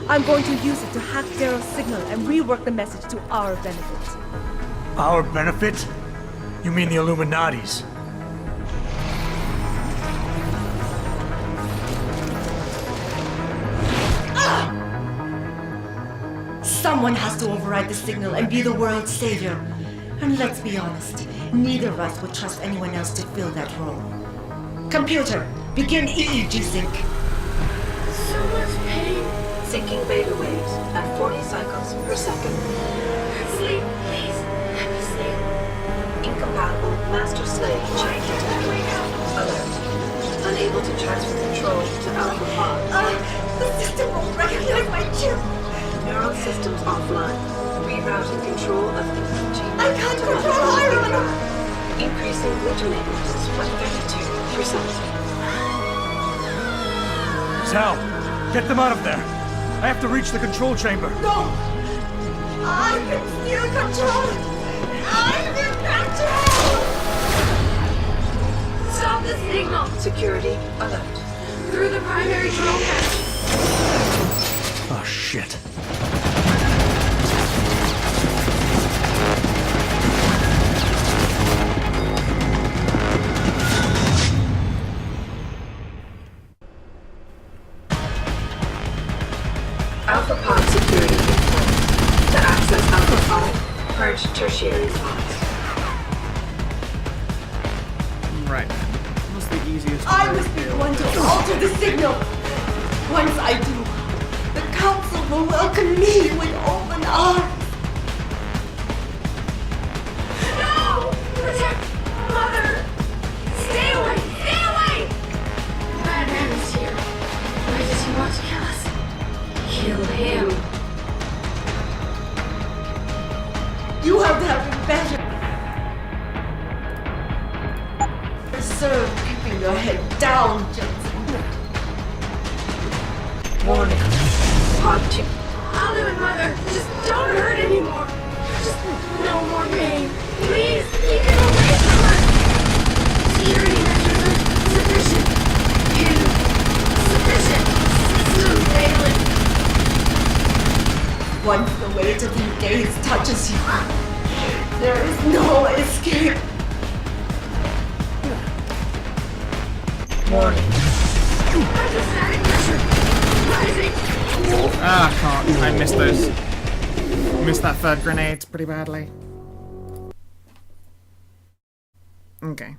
I'm going to use it to hack Darrow's signal and rework the message to our benefit. Our benefit? You mean the Illuminati's? Someone has to override the signal and be the world's savior. And let's be honest, neither of us would trust anyone else to fill that role. Computer, begin EEG sync. So much pain. Syncing beta waves at 40 cycles per second. Sleep, please. Let me sleep. Incompatible master-slave chain detected. Alert. Unable to transfer control to Alpha Pod. The system won't recognize my chip. Neural systems offline. Rerouting control of the I can't control Hiron! Increasing glutamators by 32%. Zhao, get them out of there. I have to reach the control chamber. No! I can still control it! I'm in control! Stop the signal! Security alert. Through the primary drone hatch. Oh, shit. Alpha Pod security in place. To access Alpha Pod, purge tertiary pods. Right. What's the easiest I way must be to the deal one with to this? alter the signal. Once I do, the council will welcome me with open arms. No! Protect Mother! Stay away! Stay away! Bad man is here. Why does he want to kill us? Kill him. You have to have been better. Sir, keeping your head down, Jensen. Warning. Pod 2. I'll do it, Mother. Just don't hurt anymore. Just no more pain. Please, keep it away from us. Security measures are sufficient. Insufficient. System failing. Once the weight of your gaze touches you, there is no escape. Warning. Hydrostatic pressure rising. Ah, I can't. I missed those. Missed that third grenade pretty badly. Okay.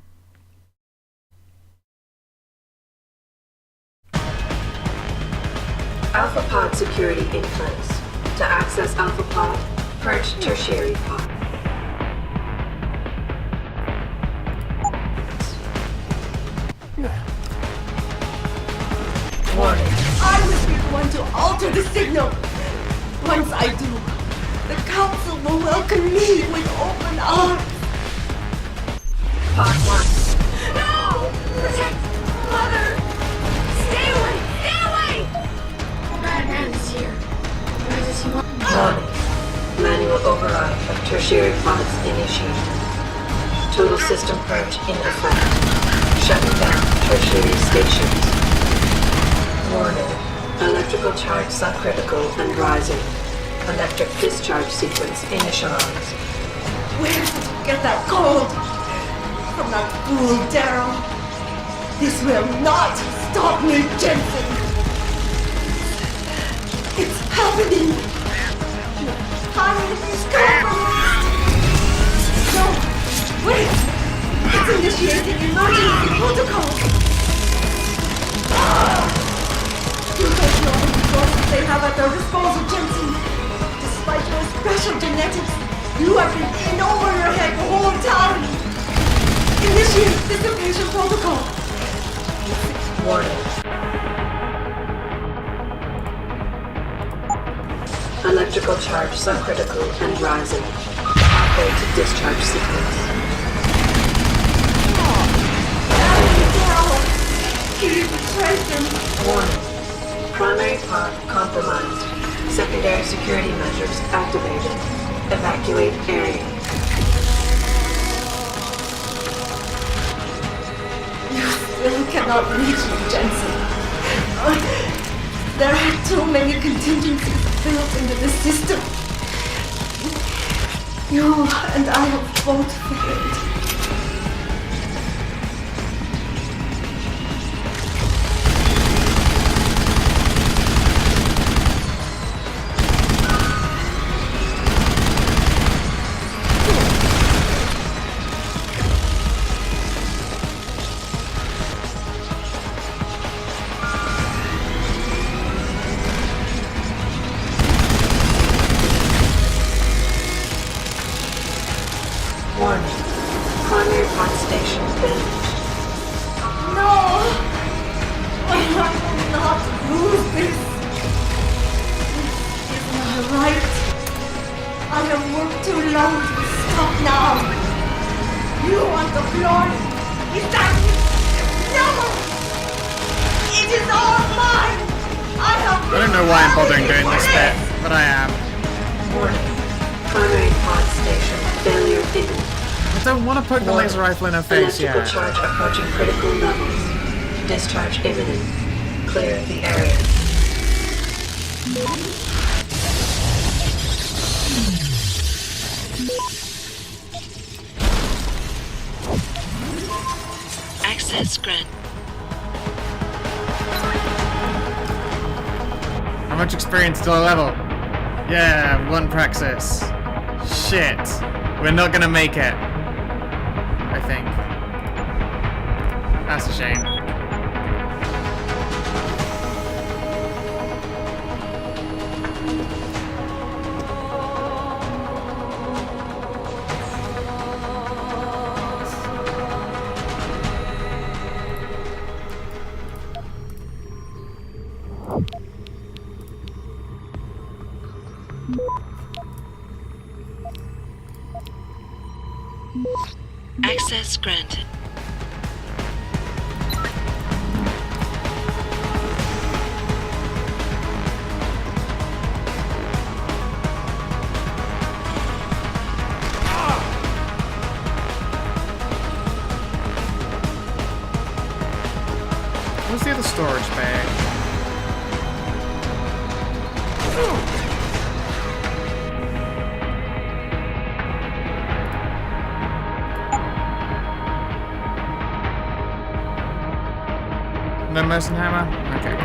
Alpha Pod security in place. To access Alpha Pod, purge tertiary pod. Warning. I must be the one to alter the signal. Once I do, the council will welcome me with open arms. Pod 1. No! Protect Mother! Stay away! Stay away! Bad man is here. Why does he want... Warning. Manual override of tertiary pods initiated. Total system purge in effect. Shutting down tertiary stations. Warning. Electrical charge subcritical and rising. Electric discharge sequence initialized. Where did you get that gold? From that fool Darrow. This will not stop me, Jensen. It's happening. I Please go first. No, wait. It's initiating emergency protocol. You don't know the resources they have at their disposal, Jensen. Despite your special genetics, you have been in over your head the whole time. Initiate dissipation protocol. Warning. Electrical charge subcritical and rising. Halfway to discharge sequence. Keep tracing. Warning. Primary pod compromised. Secondary security measures activated. Evacuate area. You still cannot reach me, Jensen. There are too many contingencies built into the system. You and I have both failed. Warning. Primary pod station finished. No! I will not lose this. This is my right. I have worked too long to stop now. You want the glory? Is that it? No! It is all mine! I have I don't know why I'm bothering doing this bit, but I am. Warning. Primary pod station failure imminent. I don't want to poke the laser rifle in her face Electrical yet. charge approaching critical levels. Discharge imminent. Clear the area. Access granted. How much experience till a level? Yeah, 1 praxis. Shit. We're not gonna make it. I think. That's a shame. Access granted. What's the other storage bag? No medicine hammer? Okay.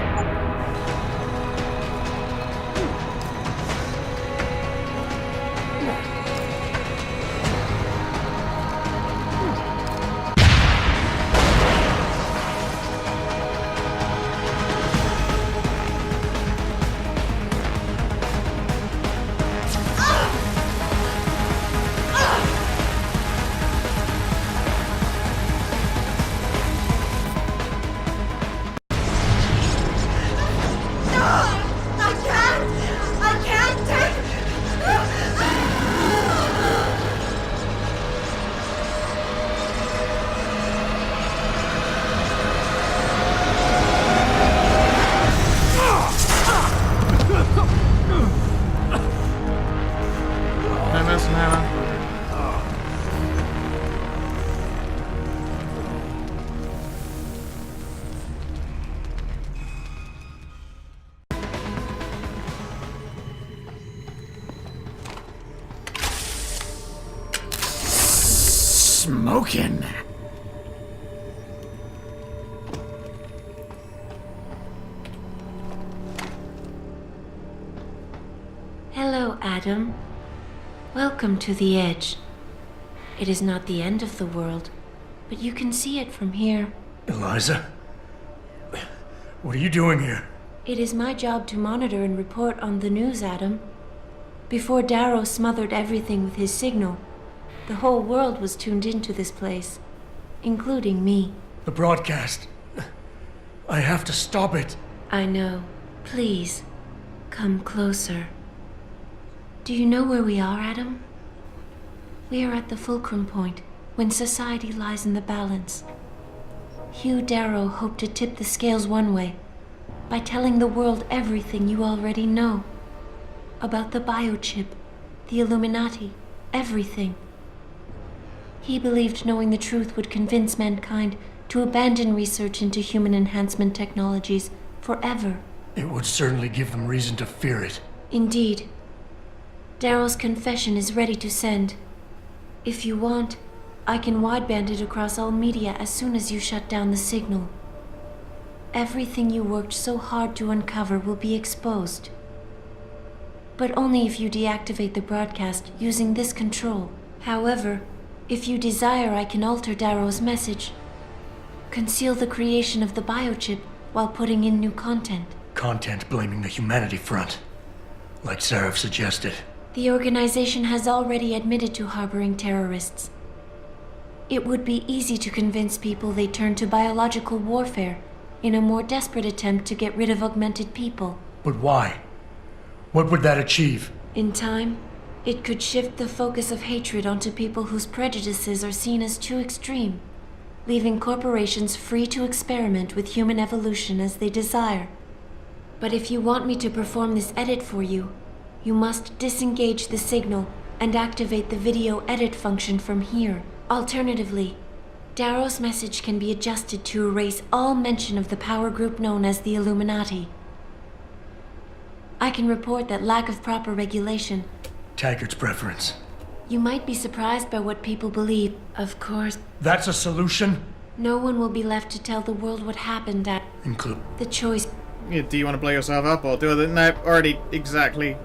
Smoking. Hello, Adam. Welcome to the edge. It is not the end of the world, but you can see it from here. Eliza? What are you doing here? It is my job to monitor and report on the news, Adam. Before Darrow smothered everything with his signal, the whole world was tuned into this place, including me. The broadcast. I have to stop it. I know. Please, come closer. Do you know where we are, Adam? We are at the fulcrum point, when society lies in the balance. Hugh Darrow hoped to tip the scales one way, by telling the world everything you already know. About the biochip, the Illuminati, everything. He believed knowing the truth would convince mankind to abandon research into human enhancement technologies forever. It would certainly give them reason to fear it. Indeed. Darrow's confession is ready to send. If you want, I can wideband it across all media as soon as you shut down the signal. Everything you worked so hard to uncover will be exposed. But only if you deactivate the broadcast using this control. However, if you desire, I can alter Darrow's message. Conceal the creation of the biochip while putting in new content. Content blaming the humanity front, like Sarah suggested. The organization has already admitted to harboring terrorists. It would be easy to convince people they turn to biological warfare in a more desperate attempt to get rid of augmented people. But why? What would that achieve? In time, it could shift the focus of hatred onto people whose prejudices are seen as too extreme, leaving corporations free to experiment with human evolution as they desire. But if you want me to perform this edit for you, you must disengage the signal and activate the video edit function from here. Alternatively, Darrow's message can be adjusted to erase all mention of the power group known as the Illuminati. I can report that lack of proper regulation. Taggart's preference. You might be surprised by what people believe, of course. That's a solution? No one will be left to tell the world what happened at... Include... The choice... Yeah, do you want to blow yourself up or do it? No, already exactly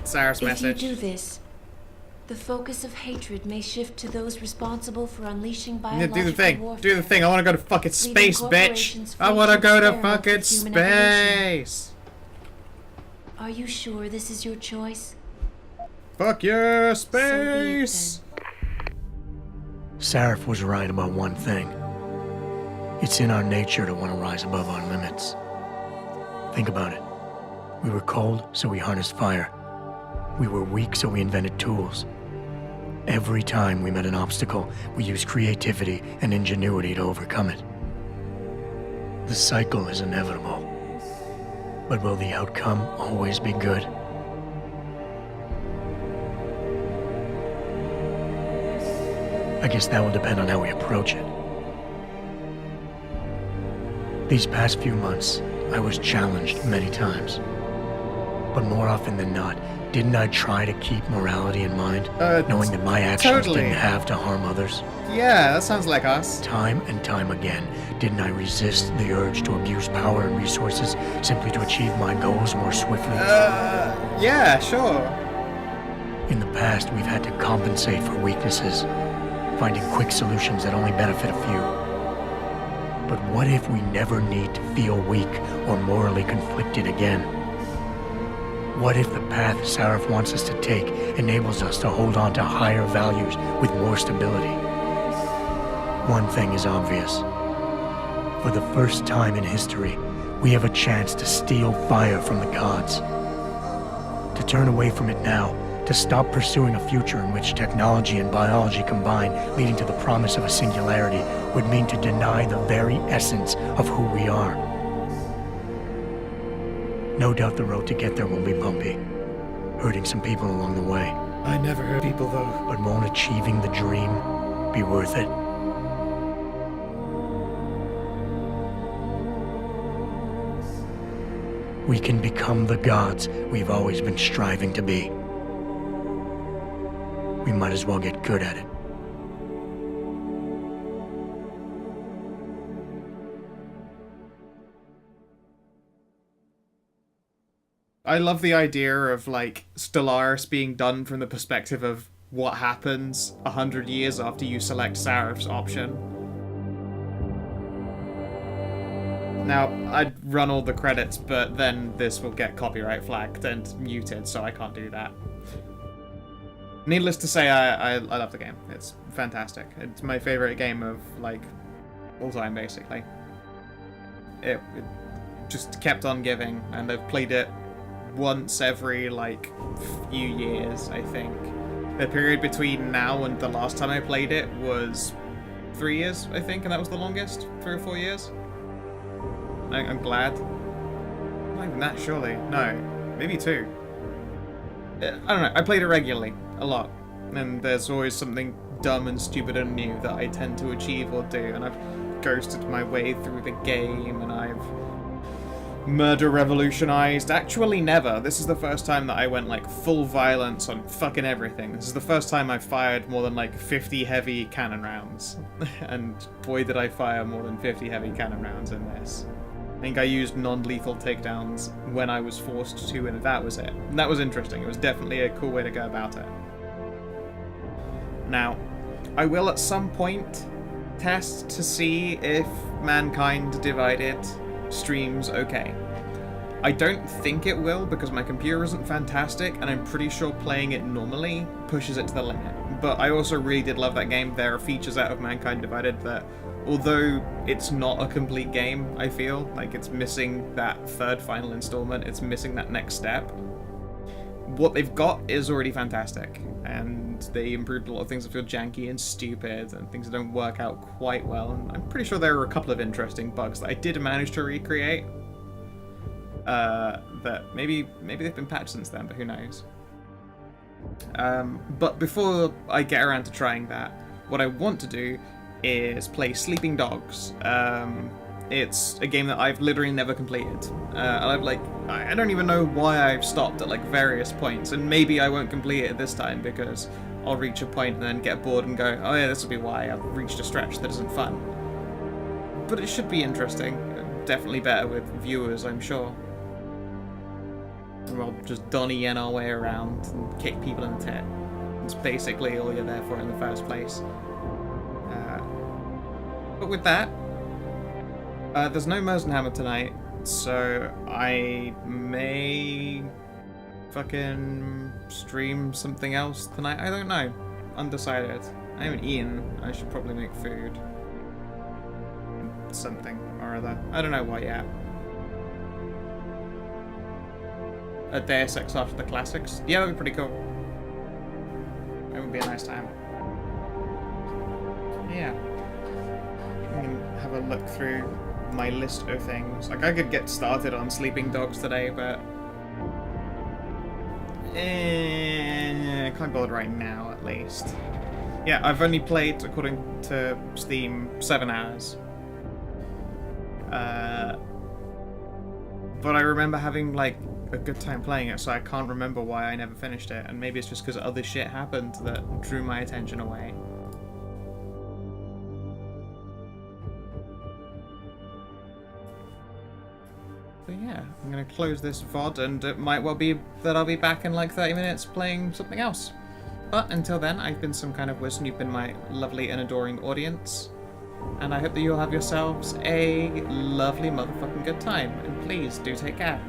Sarah's message. If you do this, the focus of hatred may shift to those responsible for unleashing biological do the thing. warfare. Do the thing. I want to go to fucking space, bitch. I want to go to fucking space. Are you sure this is your choice? Fuck yeah, space. Sarif was right about one thing. It's in our nature to want to rise above our limits. Think about it. We were cold, so we harnessed fire. We were weak, so we invented tools. Every time we met an obstacle, we used creativity and ingenuity to overcome it. The cycle is inevitable. But will the outcome always be good? I guess that will depend on how we approach it. These past few months, I was challenged many times. But more often than not, didn't I try to keep morality in mind, knowing that my actions didn't have to harm others? Yeah, that sounds like us. Time and time again, didn't I resist the urge to abuse power and resources simply to achieve my goals more swiftly? Yeah, sure. In the past, we've had to compensate for weaknesses, finding quick solutions that only benefit a few. But what if we never need to feel weak or morally conflicted again? What if the path Sarif wants us to take enables us to hold on to higher values with more stability? One thing is obvious. For the first time in history, we have a chance to steal fire from the gods. To turn away from it now, to stop pursuing a future in which technology and biology combine, leading to the promise of a singularity, would mean to deny the very essence of who we are. No doubt the road to get there will be bumpy, hurting some people along the way. I never hurt people, though. But won't achieving the dream be worth it? We can become the gods we've always been striving to be. We might as well get good at it. I love the idea of, like, Stellaris being done from the perspective of what happens 100 years after you select Seraph's option. Now, I'd run all the credits, but then this will get copyright flagged and muted, so I can't do that. Needless to say, I love the game. It's fantastic. It's my favorite game of, like, all time, basically. It just kept on giving, and I've played it once every, like, few years, I think. The period between now and the last time I played it was 3 years, I think, and that was the longest. 3 or 4 years. I'm glad. Not even that, surely. No. Maybe 2. I don't know. I played it regularly. A lot. And there's always something dumb and stupid and new that I tend to achieve or do. And I've ghosted my way through the game, and I've murder revolutionized. Actually, never. This is the first time that I went, like, full violence on fucking everything. This is the first time I fired more than, like, 50 heavy cannon rounds. And boy, did I fire more than 50 heavy cannon rounds in this. I think I used non-lethal takedowns when I was forced to, and that was it. And that was interesting. It was definitely a cool way to go about it. Now, I will at some point test to see if Mankind Divided streams okay. I don't think it will, because my computer isn't fantastic, and I'm pretty sure playing it normally pushes it to the limit. But I also really did love that game. There are features out of Mankind Divided that, although it's not a complete game, I feel like it's missing that third final installment, it's missing that next step. What they've got is already fantastic, and they improved a lot of things that feel janky and stupid, and things that don't work out quite well, and I'm pretty sure there are a couple of interesting bugs that I did manage to recreate. That maybe they've been patched since then, but who knows. But before I get around to trying that, what I want to do is play Sleeping Dogs. It's a game that I've literally never completed. I don't even know why I've stopped at, like, various points, and maybe I won't complete it this time because I'll reach a point and then get bored and go, oh yeah, this will be why I've reached a stretch that isn't fun. But it should be interesting. Definitely better with viewers, I'm sure. We'll just Donnie Yen our way around and kick people in the tit. It's basically all you're there for in the first place. But with that, there's no Mersenhammer tonight, so I may fucking stream something else tonight. I don't know. Undecided. I haven't eaten. I should probably make food. Something or other. I don't know what yet. A Deus Ex after the classics. Yeah, that'd be pretty cool. It would be a nice time. Yeah. I can have a look through my list of things. Like, I could get started on Sleeping Dogs today, but I can't bother right now, at least. Yeah, I've only played, according to Steam, 7 hours. But I remember having, like, a good time playing it, so I can't remember why I never finished it, and maybe it's just because other shit happened that drew my attention away. But yeah, I'm gonna close this VOD, and it might well be that I'll be back in like 30 minutes playing something else. But until then, I've been some kind of Wizard. You've been my lovely and adoring audience, and I hope that you'll have yourselves a lovely motherfucking good time, and please do take care.